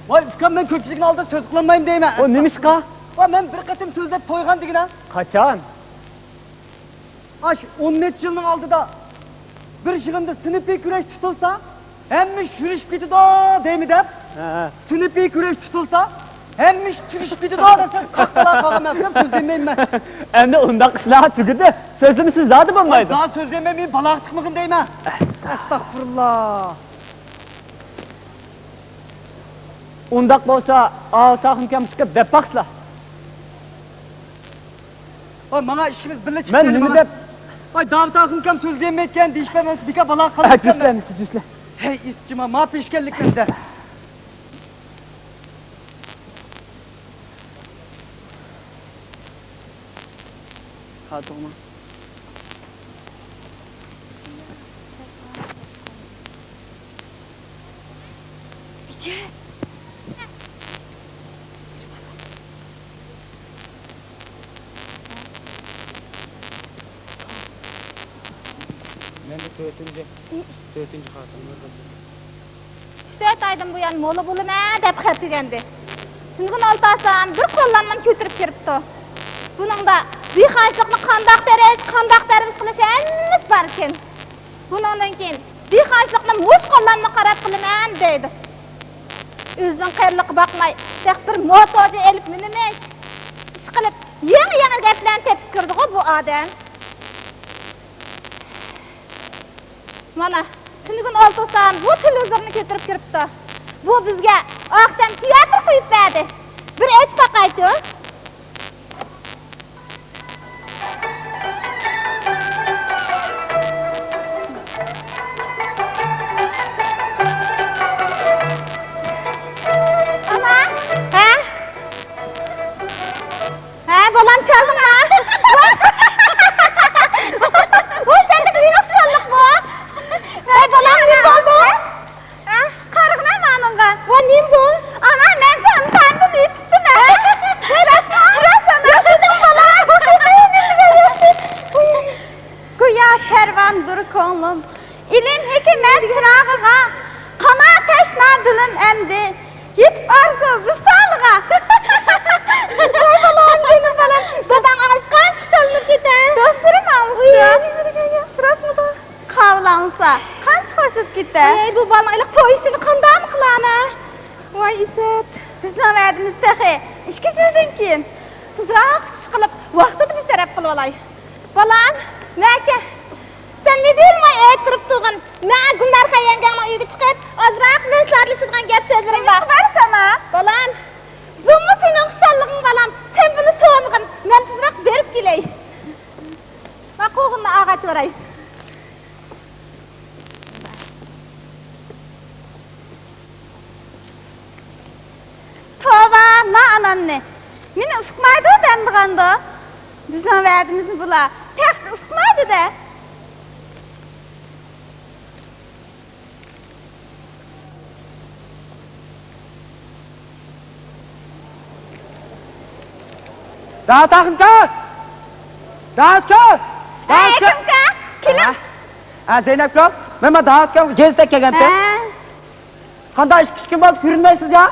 Voy, ukam men ko'pchilikning oldida so'z qilolmayman deyman. O nimishqa? Va men bir qatim so'zlab to'ygan degan. Qachon? Ash 10 yilning oldida bir yig'inda sinipiy kurash tutilsa, hamma shurishib ketadi deymi deb. Sinipiy kurash tutilsa, hamma turishib ketadi desa, qaqala qolgan deb so'zlayman. Endi undaq ishlar tugidi. So'zlimisiz zodi bo'lmaydi. Daha so'zlayman, men balog'i chiqmag'in deyman. Astagfirullah. Undaq bo'lsa, Altahim kam chiqib deb baqslar. Voy, mana ishimiz birga chiqib Men keldi. nima deb? Voy, Davutxon kam so'zlaymayotgan deyishpamas, bika balog'i qilib. Jusla. Hey, ischima, ma peshkanlik qilsa. Hatoma. Men de 4-nji hatymy gördim. 3-4 aydan bu yan mola bulama dep xat degendi. Tünügün oltasam bir kollanman kötürüp kiripdi. Bunun da dihançlıkny kandak derviş kılış emmes bar eken. Bunundan keyin dihançlıkny muş kollanma qarap kılaman deydi. Özüň qeyrlyk bakmay, tek bir motocu elip minimiş. İş kılıp yeňi geplen tepip kirdi bu adam. Mana tünügün oltasam bu televizorny kötürüp kiripdi. Bu bizge akşam tiyatr koyup berdi. Bir eç bakayçı. Ana, balam çaldı mı? Oy, sende bir yokşanlık bu. Balam ne oldu? Karıgına mı anınga? O ne bu? Ana, men canım tanrı deyip tuttum ha. Rasana, balam. Güya pervandır konlum, ilim hikmet çırağıga, kana teşna dilim emdi, yetip arzu vüsalıga. Ay balam, benim balam, dadan alıp kaç kuşalınıp gider. Dostlarım almıştı. Şurası da kavlansa, kaç koşup gider. Bu balaylık toy işini kanda mı kılana? Vay İzzet, bizden verdiniz tehi, işki şirdin kim? Tuzrak çıkılıp, vaxtı da bir şeref kılıp olay. Balam, näke? Sen ne diyorsun ay ötürüp tuğun? Mä günler hayanganma uygu çıkıp, azrak meslarlışıdgan gep sözlerim var. Var sana. Balam, bu mu senin kuşallığın balam? Sen bunu soğumğun, men tuzrak berip geley. Bak koğunla ağaç varay. Tova, na anamne. Meni ufukmaydı o demdiğanda. Bizden verdiniz mi bula? Ters ufukmaydı da. Dağıt akın ka! Dağıt ka! Dağıt ka! Kimka? Kilim? Zeynep ka, men dağıt ka gezdek kelgende. Kanda iş kişkin bolup yürünmeysiz ya?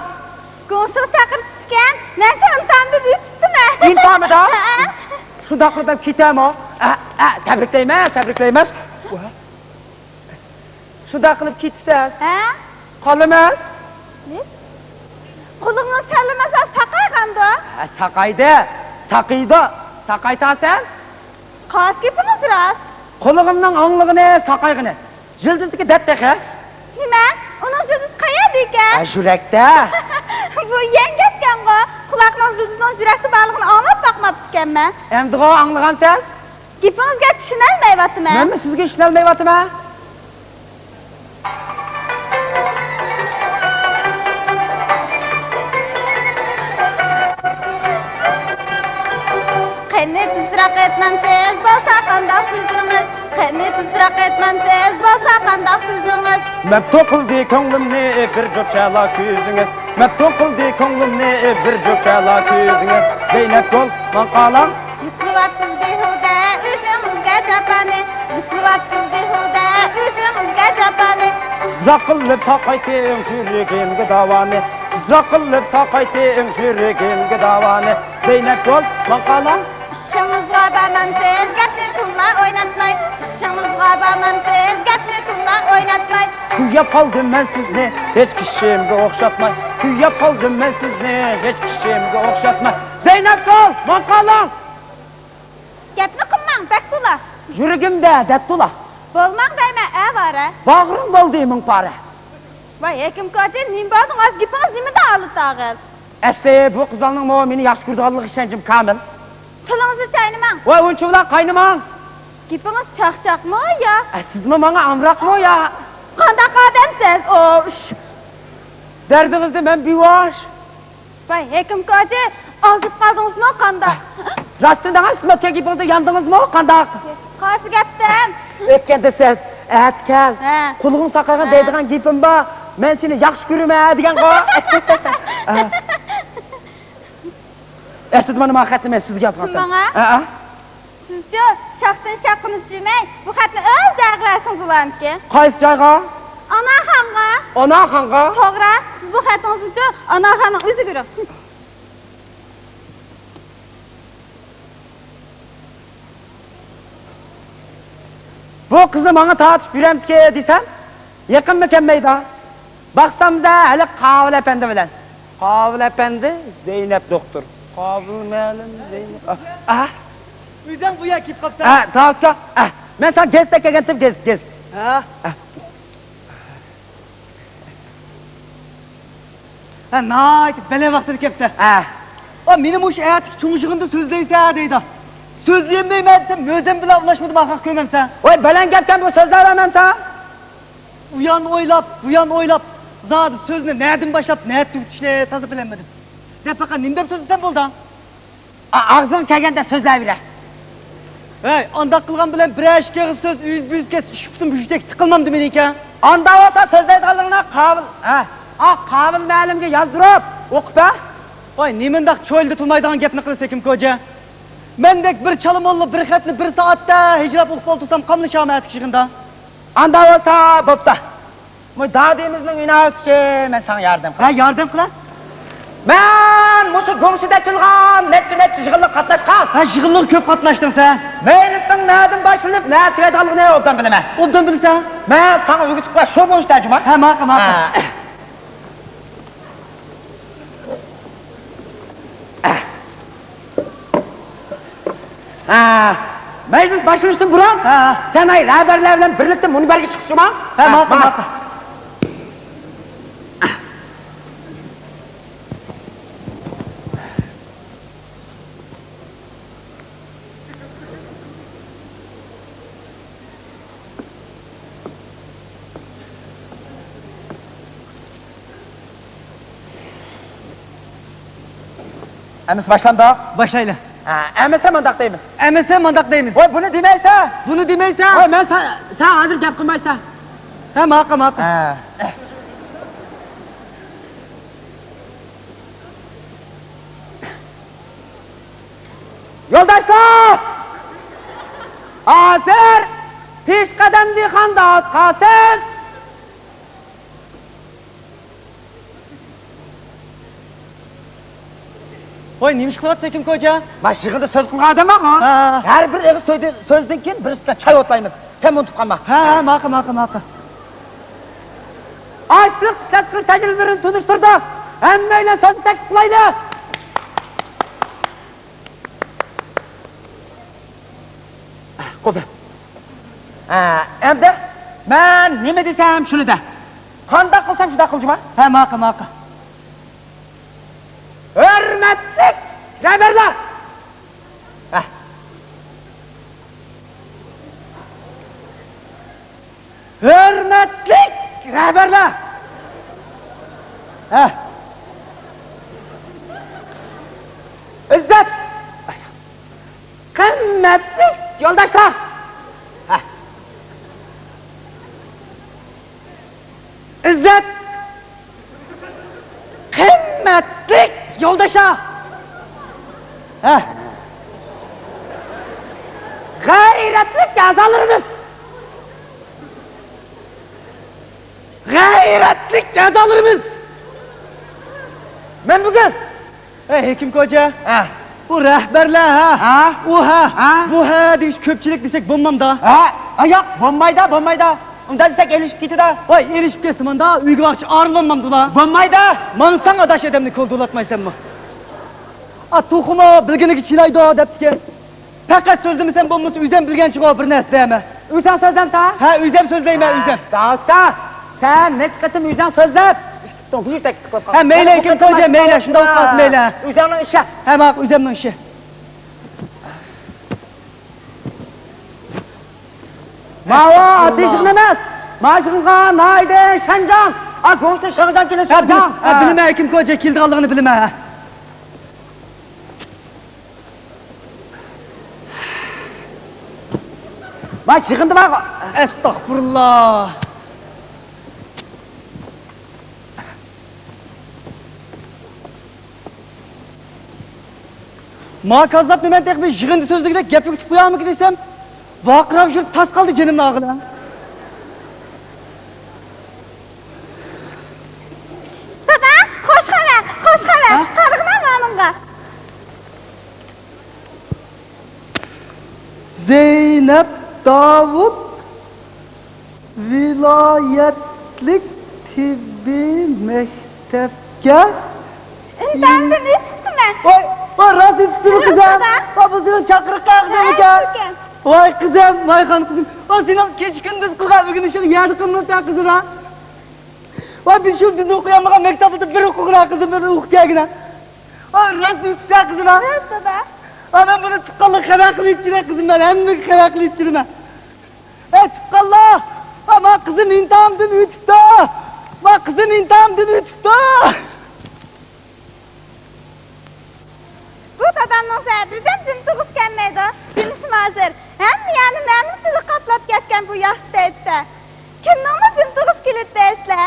Komşuğu çakırtken, nence ıntandı deyip tuttum ha. İntam mı da? Şunda kılıp ben kitem o. Tebrikleymez. Şunda kılıp kitsez. Kalımaz. Kulunu sellemese sakay kandı. Sakaytasız. Kas gipiniz biraz. Kolugumdan anlığını, sakaygını. Yıldızdaki depteki. Nime? Onun yıldız kaya deyken. Yürekte. Bu yengetken o. Kulakla yıldızın yürekli bağlığını anlat bakmap diken mi? Emdi o anlığan ses. Gipinizge düşünelmey mı? Ben mi sizge işinelmey batıma? Qenni tizrak etmemsiz bolsa qandaq sözüңiz. Qenni tizrak etmemsiz bolsa qandaq sözüңiz. Meptu qildi ko'nglimni bir jo'xshala ko'zingiz. Meptu qildi ko'nglimni bir jo'xshala ko'zingiz. Zeynep gol maqalam. Jiklyapsiz behuda o'zingizga chapani. Jiklyapsiz behuda o'zingizga chapani. Tizroq qilib taqayting yuragimga davoni. Tizroq qilib taqayting yuragimga davoni. Zeynep gol maqalam. İşimizga barmamsiz gapni tulla oynatmay. İşimizga barmamsiz gapni tulla oynatmay. Kuyap qoldim men sizni hech kishimga o'xshatmay. Kuyap qoldim men sizni hech kishimga o'xshatmay. Zeynep gol maqalam. Gapni qilmang, Baktula. Yürügümde dettula. Bolmang deyme, vara. Bağrım boldu mın para. Vay, hekim koçi, nim boldun, az gipiniz nimada alıp tağıl? Bu kızalının o meni yaş kurduğallık işencim kamil. Tılınızı çaynımang. Vay unçuvla kaynımang. Gipiniz çak mı ya? Siz mi bana amrak mı ya? Kandak adamsız, oş. Derdinizde ben bir var. Vay, hekim koçi, azıp kaldınız mı kandak? Rastında siz mötke gibi yandınız mı kandak? Kası geptim. Ötkende siz, gel. He. Kuluğun sakayga deydiğen gipim ba. Ben seni yaxşı görüme diyen ko. Siz bana mahketime siz yazgan. Bana? Sizce şaxtın şaqqını cümey bu xatni öz joyiga bersangiz bo'larmiki? Qaysi joyga? Onaxonga. Onaxonga? To'g'ri, siz bu xatingizni onaxonning o'zi ko'ring. Bu qizni menga tortib yuramdiki desam, yaqinmi kelmaydi. Baqsamda hali Qobil efendi bilan. Qobil efendi, Zeynep doktor. Qobil ma'lum Zeynep. Uydan bu yer kelib qolibsan. Tortga. Men sen gezda kelgandim, gez. Ha? Ha, nayt, bele vaqtida kelibsan. O mening o'sha aytib chumshig'imda so'zlaysan deydi. So'zlayman desam, o'zim bilan ulashmadim, axir ko'mamsan. Voy, baland gapdan bu so'zlar bermamsan. Bu yan o'ylab, zodi so'zni nereden boshlab, nerda tugatishni toza bilmadim. Nafaqa nima deb so'zlasam bo'ldi? Og'zing kelganda so'zlayver. Hey, anda qilgan bilan bir ikki og'iz so'z uyuz-buyuz kes, ish butun bujudek tiqilmamdi men ekan. Anda olsa so'zlaydiganligini Qobil, Qobil ma'lumga yozdirib, o'qib. Voy, nimandaq cho'lda turmaydigan gapni qilsa kim koja? Mendek bir chalimolli bir xatni bir soatda hijrab o'qib olsam, qamlishaman atkishig'inda. Anda olsa bo'pti. Bu dadimizning uyini o'tishi, men sana yardım qilaman. Ha, yardım qila. Men mushu go'ngshida chilgan, necha yig'inga qatnashgan. Ha, yig'inga ko'p qatnashding sen. Meylisning nadim boshlanib, na tugaydiganligini obdan bilaman. Obdan bilsan? Men sana uyga chiqib shu bo'yicha tarjima. Ha, ma'qul. Meclis başlanıştın Burak. Sen ay haberlerle birlikte munberge çıkışma. Ha, ma'qul. Emis başlandı. Başlayla. Emis'e mandak deyimiz. Emis'e mandak deyimiz. Oy bunu demeyse. Bunu demeysen. Oy ben sen hazır gap kılmaysa. Ha, ma'qul. Yoldaşlar! Hazır! Piş kadem dihanda Kasım! Voy, nima ish qilyapsan kim koja? Baş yığında söz kılgan adam mı? Her bir ağız sözdün keyin birisinden çay otlaymiz. Sen bunu tutkanma. Ha, ma'qul. Açlık şatkır tecrübelerini tunuşturdu. Emmeyle sözü tek kılaydı. Kope. Emde ben nime desem şunu de. Kanda kılsam şu da kılcıma. Ha, ma'qul. Hürmetlik rehberler. Hürmetlik rehberler. İzzet. Kıymetli yoldaşlar. İzzet. Kıymetlik yoldaşa. Gayretlik yazalarımız. Gayretlik cezalarımız. Ben bugün. Hekim koca. Bu rehberler bu deyiş köpçülük desek bulmam da. Yok bombayda. Ondan desek elişip gitti da. Vay, erişip kesim da uygu vakçı ağırlanmamdı la. Bombayda. Mansan adaş edemni kol dolatmaysan mı? Toxuma bilgini çilaydı o deptike. Fakat sözlümü sen bulmuşsun, üzem bilgen çıkıyor bir nes deme. Üzen sözlem ta? Ha, üzem sözleyme, üzem. Dağıtta. Sen ne çıkarttın üzen sözlem? Bu işte tıklıp Ha, meyle kim koca, meyle, şunda olmaz meyle. Üzenin işi. Ha, bak, üzemnin işi. Mava ateşin emez. Maşıkınga, naide, şencan. Konuştu şencan kile şencan. Bilime kim koca, kildiğallığını bilime. Baş yıkındı bak. Estağfurullah. Ma kazlap nemen tek bir jığındı sözlükte gep yükütüp koyamı ki desem, vakırap jürüp tas kaldı canımın ağına. Dada, hoş haber. Karıgınan hanımga. Zeynep Davut vilayetlik tibbi mektepke. Ben de ne çıktım ben? Vay razı yetişti mi kızım? Vay bu senin çakırık kağıdı mı ki? Vay kızım, vay hanım kızım. Vay senin geç gündüz kılga bugün şunu yardı kılını ta kızım ha. Vay biz şu biz okuyamagan mektepte bir okuyana kızım bir okuyana. Vay razı yetişti kızım ha. Dada. Ha ben bunu çıkkallı kavaklı içine kızım ben hem kavaklı içine. Çıkkallı. Ama kızın intihamını ütüp da. Bak kızın intihamını ütüp da. Bu dadamның səbridən cimtığız gəlməydi. Günüsüm hazır. Həm yəni mənim çizi qaplap gətkən bu yaş bəytdə. Kimnіңmi cimtığız kilid dəslə?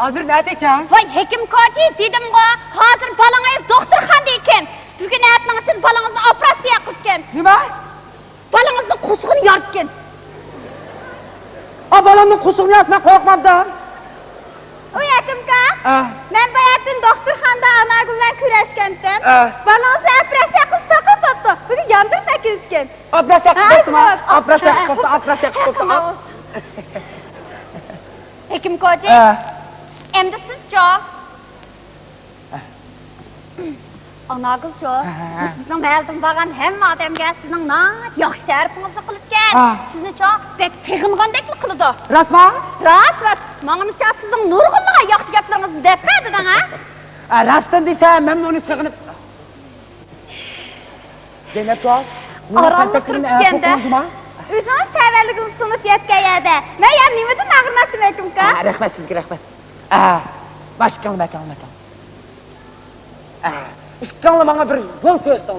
Hazır nerede ekan? Vay hekim koçi dedim go. Hazır balаңыз doktorxanda ekan. Bugün aytning için balаңызны operatsiya qilgan. Nima? Balаңızның qusug'ini yortgan. Balamın kusug'ini yasman qo'rqmabdim. O yakimka. Men bayatın doktorxanda Anagul bilan kurashgandim. Balаңызны operatsiya qilib saqotatdi. Bugün yandırsa ketgan. Operatsiya qilibmi? Operatsiya qilibdi. Hekim koçi. Endi sizcho? Anagulcho, bizning ma'lum bo'lgan hamma odamga sizning nat yaxshi ta'rifingizni qilib kel. Siznicho bek sig'ingandek qiladi. Rasma? Ras. Menimcha sizning nurg'unliga yaxshi gaplaringizni deb berdi-da, ha? Rastdan desam, men uni sig'inib. Zeynep Doğal. Aramlı qilib-kenda. O'zingiz tavalligingizni sunib yetgan yerda. Men ham nimadan ag'rinasam ekan-ka? Rahmat sizga, rahmat. Başkanım. İşkanlı bana bir yol göster.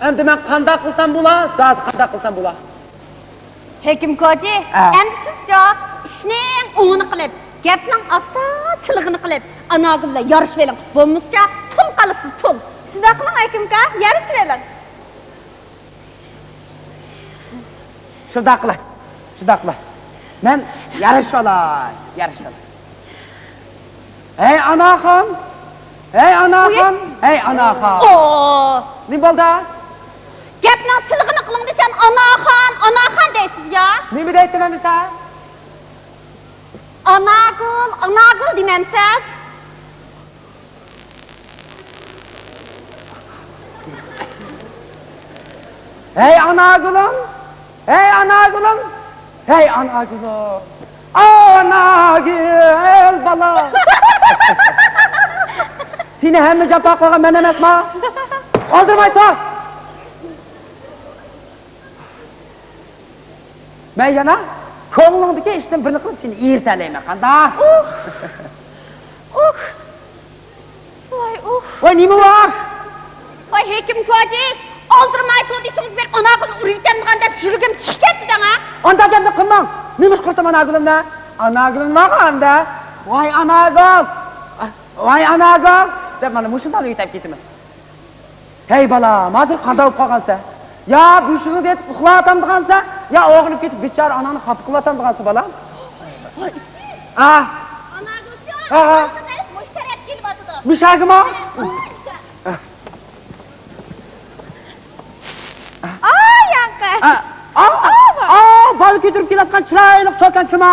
Endi men qanday qilsam bo'la, zat qanday qilsam bo'la. Hekim koçi, endi sizcho ishning o'ngini qilib, gapning asta silig'ini qilib, Anagulla yarış verin. Bo'lmasa tul qalasiz tul. Shunday qiling Hekimka, yarış verin. Shunday qilay. Men yarış olay. Hey anaxon. Oo! Ne bo'ldi? Gapning silig'ini qiling desan, anaxon deysiz ya. Nima deyapman sen? Anagul demamsiz. Hey anagulum. Anagül bala. Seni hem capa koygan ben emasmi? Aldırmaysan. Men yana ko'nglingdagi ishdan birini qilib seni ertalayman, qanda? Voy, nima bor? Voy, hekim ko'ji, oldirmay to'disimiz bir anaqini uritamdigan deb yurgim chiqib ketdi-da. Onda gapni qilmang. Nima qildim anagimda? Anagim maqamda. Voy anagim. Voy anagim. Deb mana mushundan yetib ketamiz. Hey balam, hozir qanday bo'lib qolgansa? Ya bushini deb uxlatamdigansa, ya o'g'ilib ketib bechora anani xafa qilatamdigansa balam? Anaqisi, mushtarak kelibadi-da. Bishagimi? Yanqa. Bal ko'tarib kelayotgan chiroyli cho'kan kim?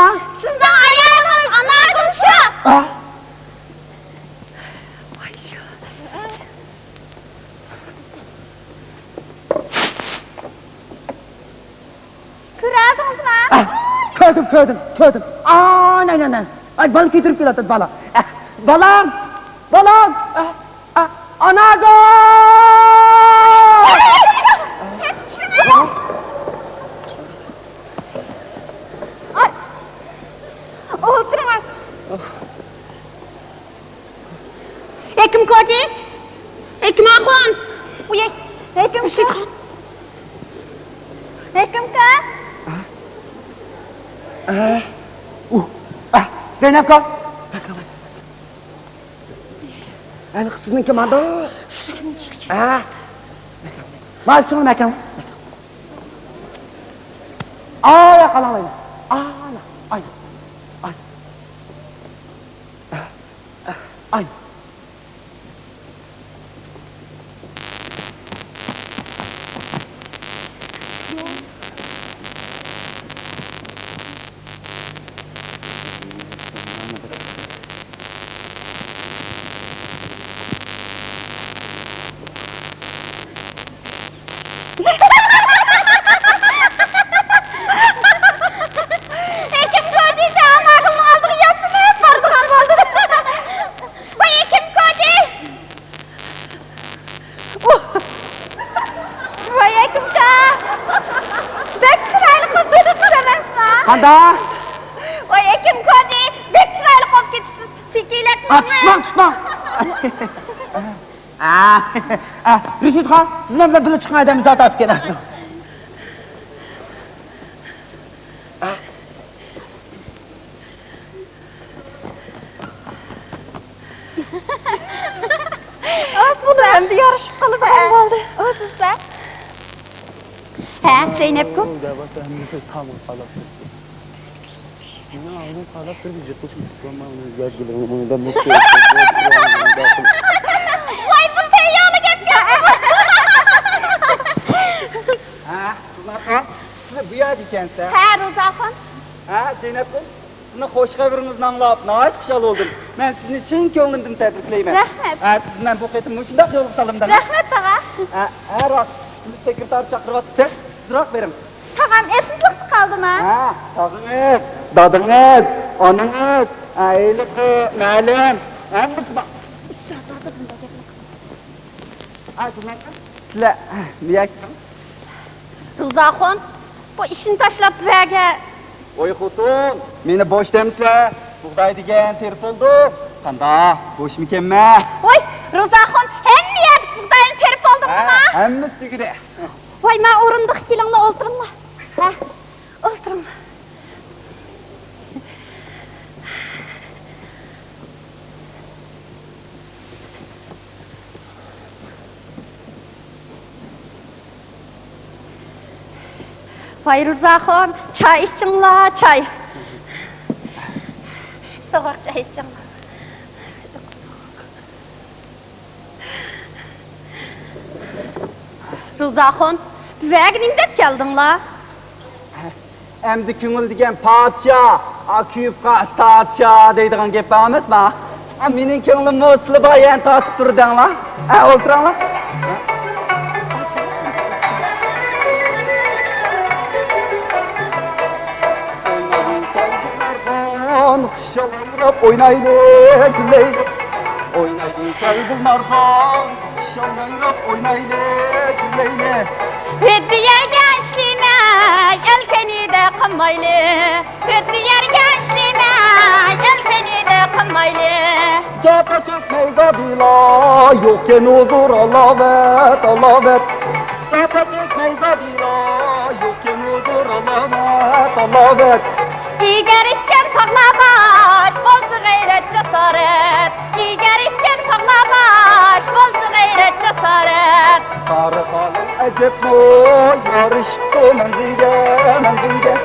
Sizning ayolingizz anaqisi shu. Ko'rdim. Aynan. Ay, bal ko'tarib keladi bala. Balam. Anago! O'tirmang. Hekim ko'ji. Hekmaxon. Uy, hekim ka. Zeynep kal. Ani sizning kimanda? Malçın mekan. Yakalanmayın. Ay. Hekim ko'ji, anaqilni oldiga yotsinib bordigan bo'ldi. Voy, hekim ko'ji. Voy, hekimka. Bek chiroyli qilib ketibsiz emasmi? Qanda? Voy, hekim ko'ji, bek chiroyli qilib ketibsiz. Sekinlab Tutma. Rüşit Xon, siz men bilan birga chiqmaydi, mizot olib keladi. Bunu endi yarışib qoladigan bo'ldi. O'zingizda. Ha, Zeynepkum. Voy, bu tayyorli gapga. Siz bu yerda ekansiz. Ha, Ro'zaxon. Zeynep'im, sizni xush xabaringizni anglab, nihoyat xushal bo'ldim. Men sizni chin ko'nglimdan tabriklayman. Rahmat. Siz bilan bu qitim shunday yo'l solimdan. Rahmat, tog'a. Rost, sizni sekretar chaqiryapti. Sizroq bering. Tog'am esizlik qoldimi? Tog'ingiz, dadingiz, onangiz, ayliqi, ma'lum. Hammasi bor. Sizlar niyak Ro'zaxon, bu ishni tashlab buyaga. Voy xotun, meni bo'shdamsizlar? Bug'doy degan terib bo'ldi. Qanda, bo'shmikanman? Voy, Ro'zaxon, hamma yerda bug'doyni terib oldimmi? Hammasi tugidi. Voy, men o'rindiq kelinglar, o'tiringlar. Ha, o'tiringlar. Voy, Ro'zaxon, choy ichinglar, choy. So'g'oq choy ichinglar. Ro'zaxon, buyaga nima deb keldinglar? Endi ko'ngil degan podsho, akuyibqa statsiya deydigan gap emasmi? Mening ko'nglim o'sli bayan tortib turdinglar. O'tiringlar. Xushallanrab o'ynaylik, leyli. O'ynaylik, bulmarxon. Xushallanrab o'ynaylik, leyli. Hiddi yerga ishlamay, yelkanida qilmayli o'tli yerga ishlama yelkani de qilmayli Çapa çekmeyde bila yokken huzur alavet alavet Çapa çekmeyde bila yokken huzur alavet alavet Eğer isken sağlabaş bolsa gayret cesaret Eğer isken sağlabaş bolsa gayret cesaret Sarı kalın acep bu yarıştı menzilge menzilge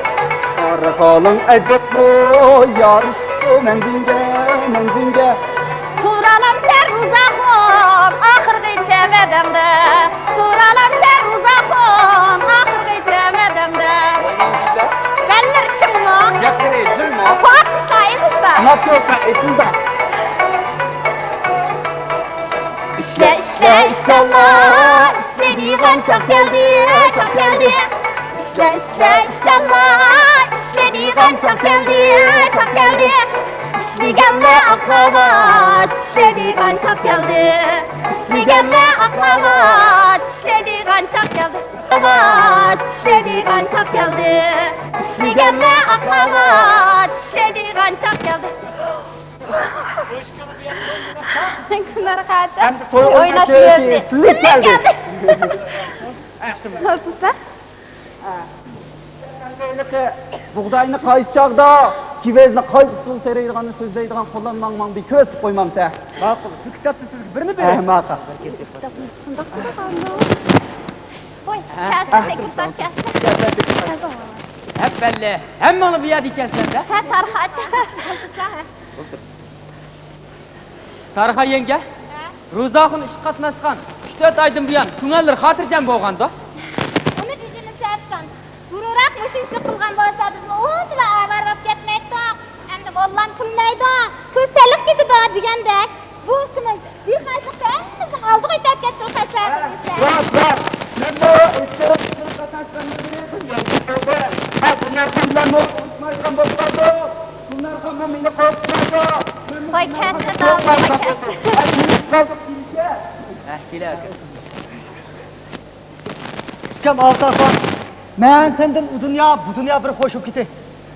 Sarı kalın acep bu yarıştı menzilge menzilge Turalam ser uzakon ahırgı çevedemde Turalam ser uzakon ahırgı çevedemde Beller çıkma Getireceğim mi? Bak sayılırsa Ne yapıyorsan etinde İşle işle iştallah İşlediğin çok geldi çok geldi İşle işle iştallah İşlediğin çok geldi çok geldi İşligelle aklavat İşlediğin çok geldi İşligelle aklavat İşlediğin çok geldi Aklavat İşlediğin çok geldi İşligelle aklavat İşlediğin çok geldi Günler kaçar. Hem de toy Oynaş oynatıyor geldi. Sizlik geldi Nasılsın? Buğdayını kayışacakda kivezini kayıpsın sereydiğini sözleydiğini kullanmamam bir köz koymam sen. Maqul, bu kitapni sizga birini bering. Maqul. Oy, kelsin, kitap kelsin. Hep belli. Hem onu bir yer dikersen de. Sen sarhaç. Sarıha yenge. Ruzahın iş qatnaşqan 3-4 aydan buyon ko'ngillar xotirjam bo'lganda. Uni bizimiz yapsan. Gururak mush ishni qilgan bo'lsa bizni o'zla avar bo'lib ketmaydi. Endi Allohim qilmaydi. Ko'salik ketdi degandek. Bu ikimiz bir qaysiqda hammamizni oldiga yetib ketdi qayslarni bizlar. Ben bu istedim kaçanlarını biliyorsun. Bunlar kamdan mı? Bunlar kamdan mı? Bunlar kamdan mı? Oy, kelsin, dalga kelsin. Kelar. Ukam Avtafon, men sendan u dunyo, bu dunyo bir xo'shib ketay.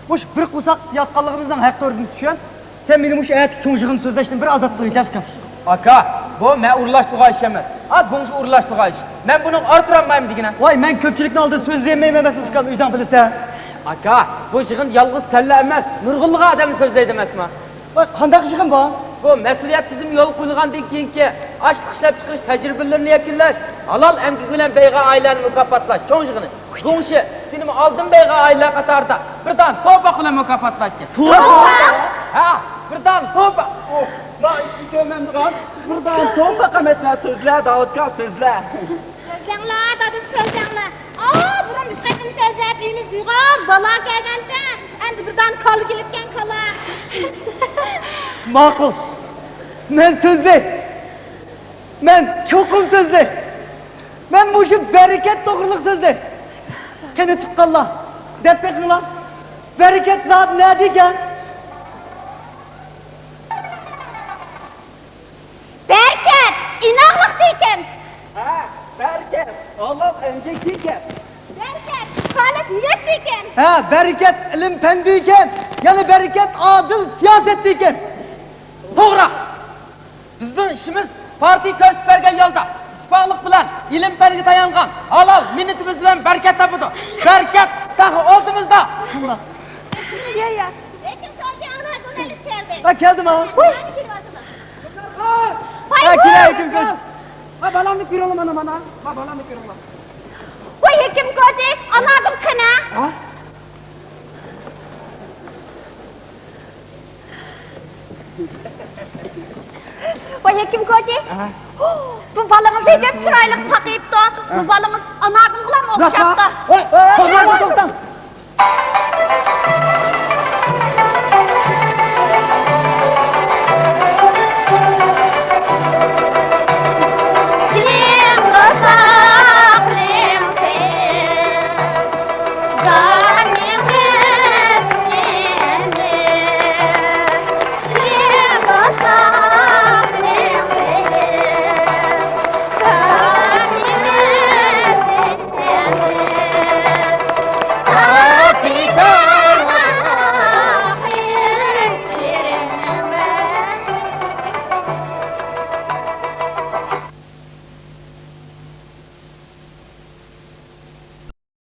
Mush bir qusaq yotqanligimizdan haq ko'rdingiz tushun. Sen meni mush aytib cho'ng'ig'im so'zlashdan bir ozod qilib ukam. Aka, bu men urlashtirgan ish emas. Az buncha urlashtirgan ish. Men buning ortiramayman degina. Voy, men ko'pchilikning oldida so'zlayolmayman emasmi ukam, o'zing bilasan. Aka, bu yig'in yolg'iz salla emas, nurg'unliq odamni so'zlaydi emasmi? Voy, qanday yig'in bu? Bu mas'uliyat tizimi yo'l qo'yilgandan keyingi ashliq ishlab chiqarish tajribalarini yakunlash, halol emgak bilan beyga oilani mukofotlash, cho'ng yig'ini. Cho'ngshi, seni oldin beyga oila qatorida birdan to'pa bilan mukofotlash. To'pa? Ha, birdan to'pa. Ben işi görmemden buradan son bakametre sözler Davutkan sözler. Sözler dedi sözler. Aa bunun biz qaytın sözlerimiz yığam bala kelganda. Endi birdan kol kelibken kola. Ma'qul. Men so'zlay. Men cho'qim so'zlay. Men bu shu barakat to'g'riliq so'zlay. Qani tuqqanlar. Deb beqinglar. Barakat zot nima degan? Berkat, inoqliq deyken. Ha, bereket. Allah önceki kez. Berkat, holat niyat ekan. Ha, barakat ilm fan degan. Yana barakat adil siyosat degan. To'g'ri. Bizning ishimiz partiya ko'rsatib bergan yo'lda ittifoqlik bilan ilm faniga tayangan halol minnatimiz bilan barakat topadi. Barakat tag'i oldimizda. Ya ya. Lekin so'nggi jurnalist keldi. Ha, keldim ha. Ha, kelaykim ko'z. Ha balamni ko'raman mana. Ha balamni ko'raman. Voy, kim ko'ji? Anagul qana? Voy, kim ko'ji? Bu balamiz hecham chiroyli saqiyibdi. Bu balamiz anagul bilan o'xshabdi. To'xtam, to'xtam.